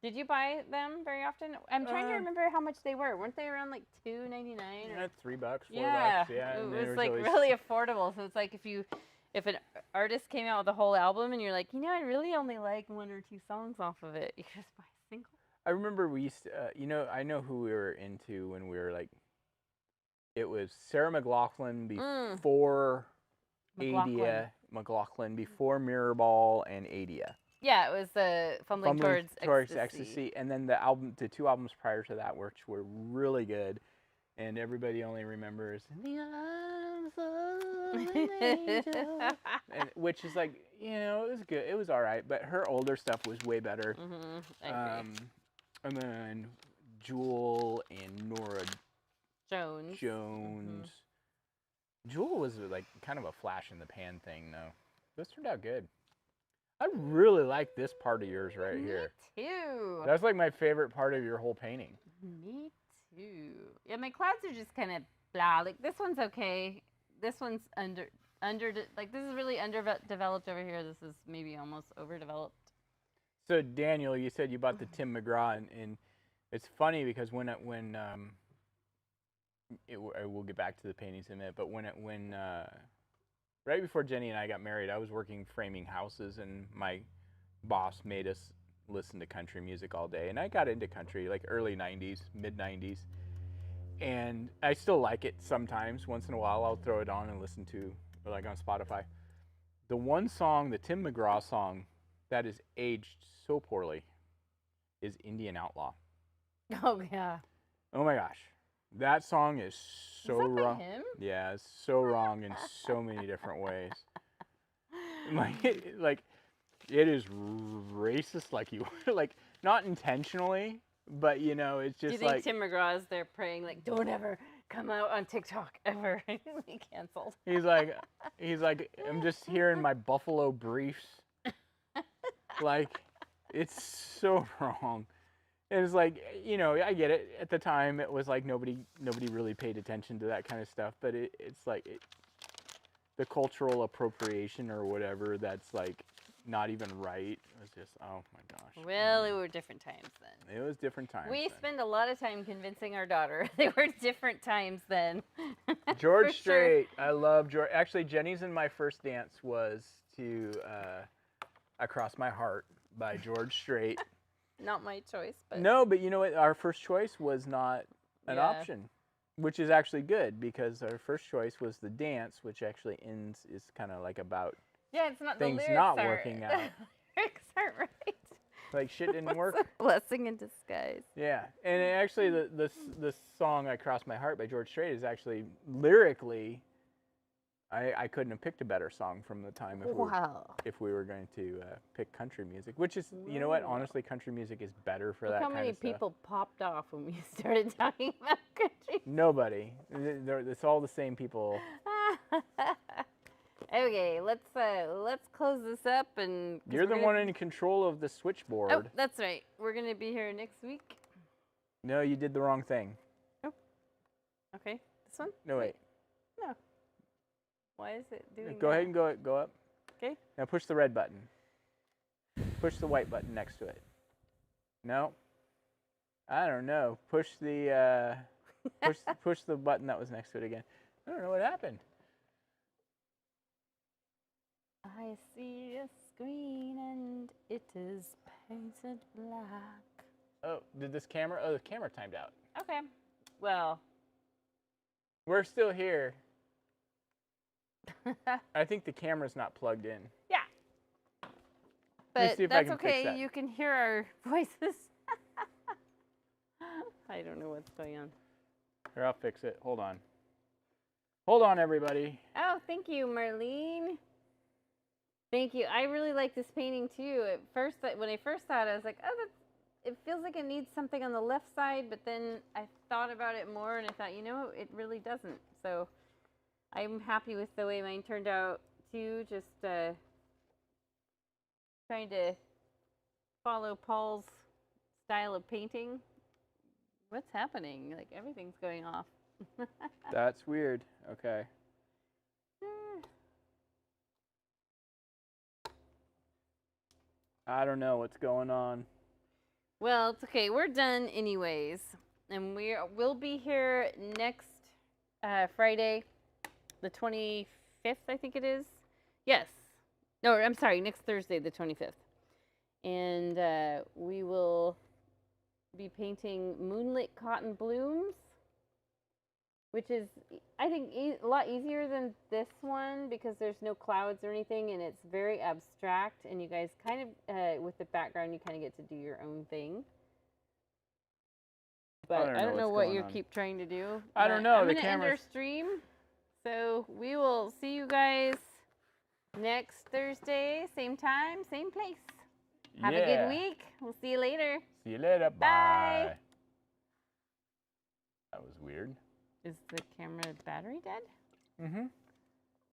Did you buy them very often? I'm trying to remember how much they were. Weren't they around like $2.99? Yeah, $3, $4. Yeah, Yeah, it was like really affordable. So it's like if an artist came out with a whole album and you're like, I really only like 1 or 2 songs off of it, you just buy a single. I remember we used to, I know who we were into when we were like, it was Sarah McLachlan before Adia, McLachlan before Mirrorball and Adia. Yeah, it was Fumbling Towards Ecstasy. And then the 2 albums prior to that, which were really good, and everybody only remembers "The Arms of an Angel," which is like, it was good, it was all right, but her older stuff was way better. I agree. And then Jewel and Nora Jones. Jewel was like kind of a flash in the pan thing, though. Those turned out good. I really like this part of yours right here. Me too. That's like my favorite part of your whole painting. Me too. Yeah, my clouds are just kind of blah. Like this one's okay. This one's like this is really underdeveloped over here. This is maybe almost overdeveloped. So Daniel, you said you bought the Tim McGraw, and it's funny because we'll get back to the paintings in a minute, but when right before Jenny and I got married, I was working framing houses, and my boss made us listen to country music all day. And I got into country like early 90s, mid 90s. And I still like it sometimes. Once in a while, I'll throw it on and listen to, like on Spotify. The one song, the Tim McGraw song, that is aged so poorly is Indian Outlaw. Oh, yeah. Oh my gosh. That song is so wrong. Him? Yeah, it's so wrong in so many different ways. Like it is racist, like not intentionally, but it's just like. Do you think Tim McGraw is there praying like, don't ever come out on TikTok ever? Be canceled. He's like, I'm just here in my buffalo briefs. Like, it's so wrong. And it's like, I get it. At the time, it was like nobody really paid attention to that kind of stuff. But it's like the cultural appropriation or whatever that's like not even right. It was just, oh my gosh. Well, it were different times then. It was different times. We spend a lot of time convincing our daughter. They were different times then. George Strait. Sure. I love George. Actually, Jenny's and my first dance was to Across My Heart by George Strait. Not my choice, but... No, but you know what? Our first choice was not an option, which is actually good, because our first choice was the dance, which actually is kind of like about it's not things the not working out. The lyrics aren't right. Like shit didn't work. A blessing in disguise. Yeah, and actually the song "Across My Heart" by George Strait is actually lyrically, I couldn't have picked a better song from the time if we were going to pick country music, which is, you know what, honestly, country music is better for that kind of stuff. How many people popped off when we started talking about country? Nobody. It's all the same people. Okay, let's close this up, and you're the one in control of the switchboard. Oh, that's right. We're gonna be here next week. No, you did the wrong thing. Oh. Okay, this one. No, wait. No. Why is it doing Go ahead and go up. Okay. Now push the red button. Push the white button next to it. No. I don't know. Push the push the button that was next to it again. I don't know what happened. I see a screen and it is painted black. Oh, did this camera? Oh, the camera timed out. Okay. Well. We're still here. I think the camera's not plugged in. Yeah. But that's okay. You can hear our voices. I don't know what's going on. Here, I'll fix it. Hold on. Hold on, everybody. Oh, thank you, Marlene. Thank you. I really like this painting too. At first, when I first saw it, I was like, oh, it feels like it needs something on the left side, but then I thought about it more and I thought, you know, it really doesn't. So I'm happy with the way mine turned out too. Just trying to follow Paul's style of painting. What's happening? Like everything's going off. That's weird. Okay. I don't know what's going on. Well, it's okay. We're done anyways. And we'll be here next Friday, the 25th, I think it is. Yes. No, I'm sorry, next Thursday, the 25th. And we will be painting Moonlit Cotton Blooms, which is, I think, a lot easier than this one because there's no clouds or anything, and it's very abstract, and you guys kind of, with the background, you kind of get to do your own thing. But I don't know what you keep trying to do. I don't know. I'm going to end our stream, so we will see you guys next Thursday, same time, same place. Have a good week. We'll see you later. See you later. Bye. That was weird. Is the camera battery dead? Mm-hmm.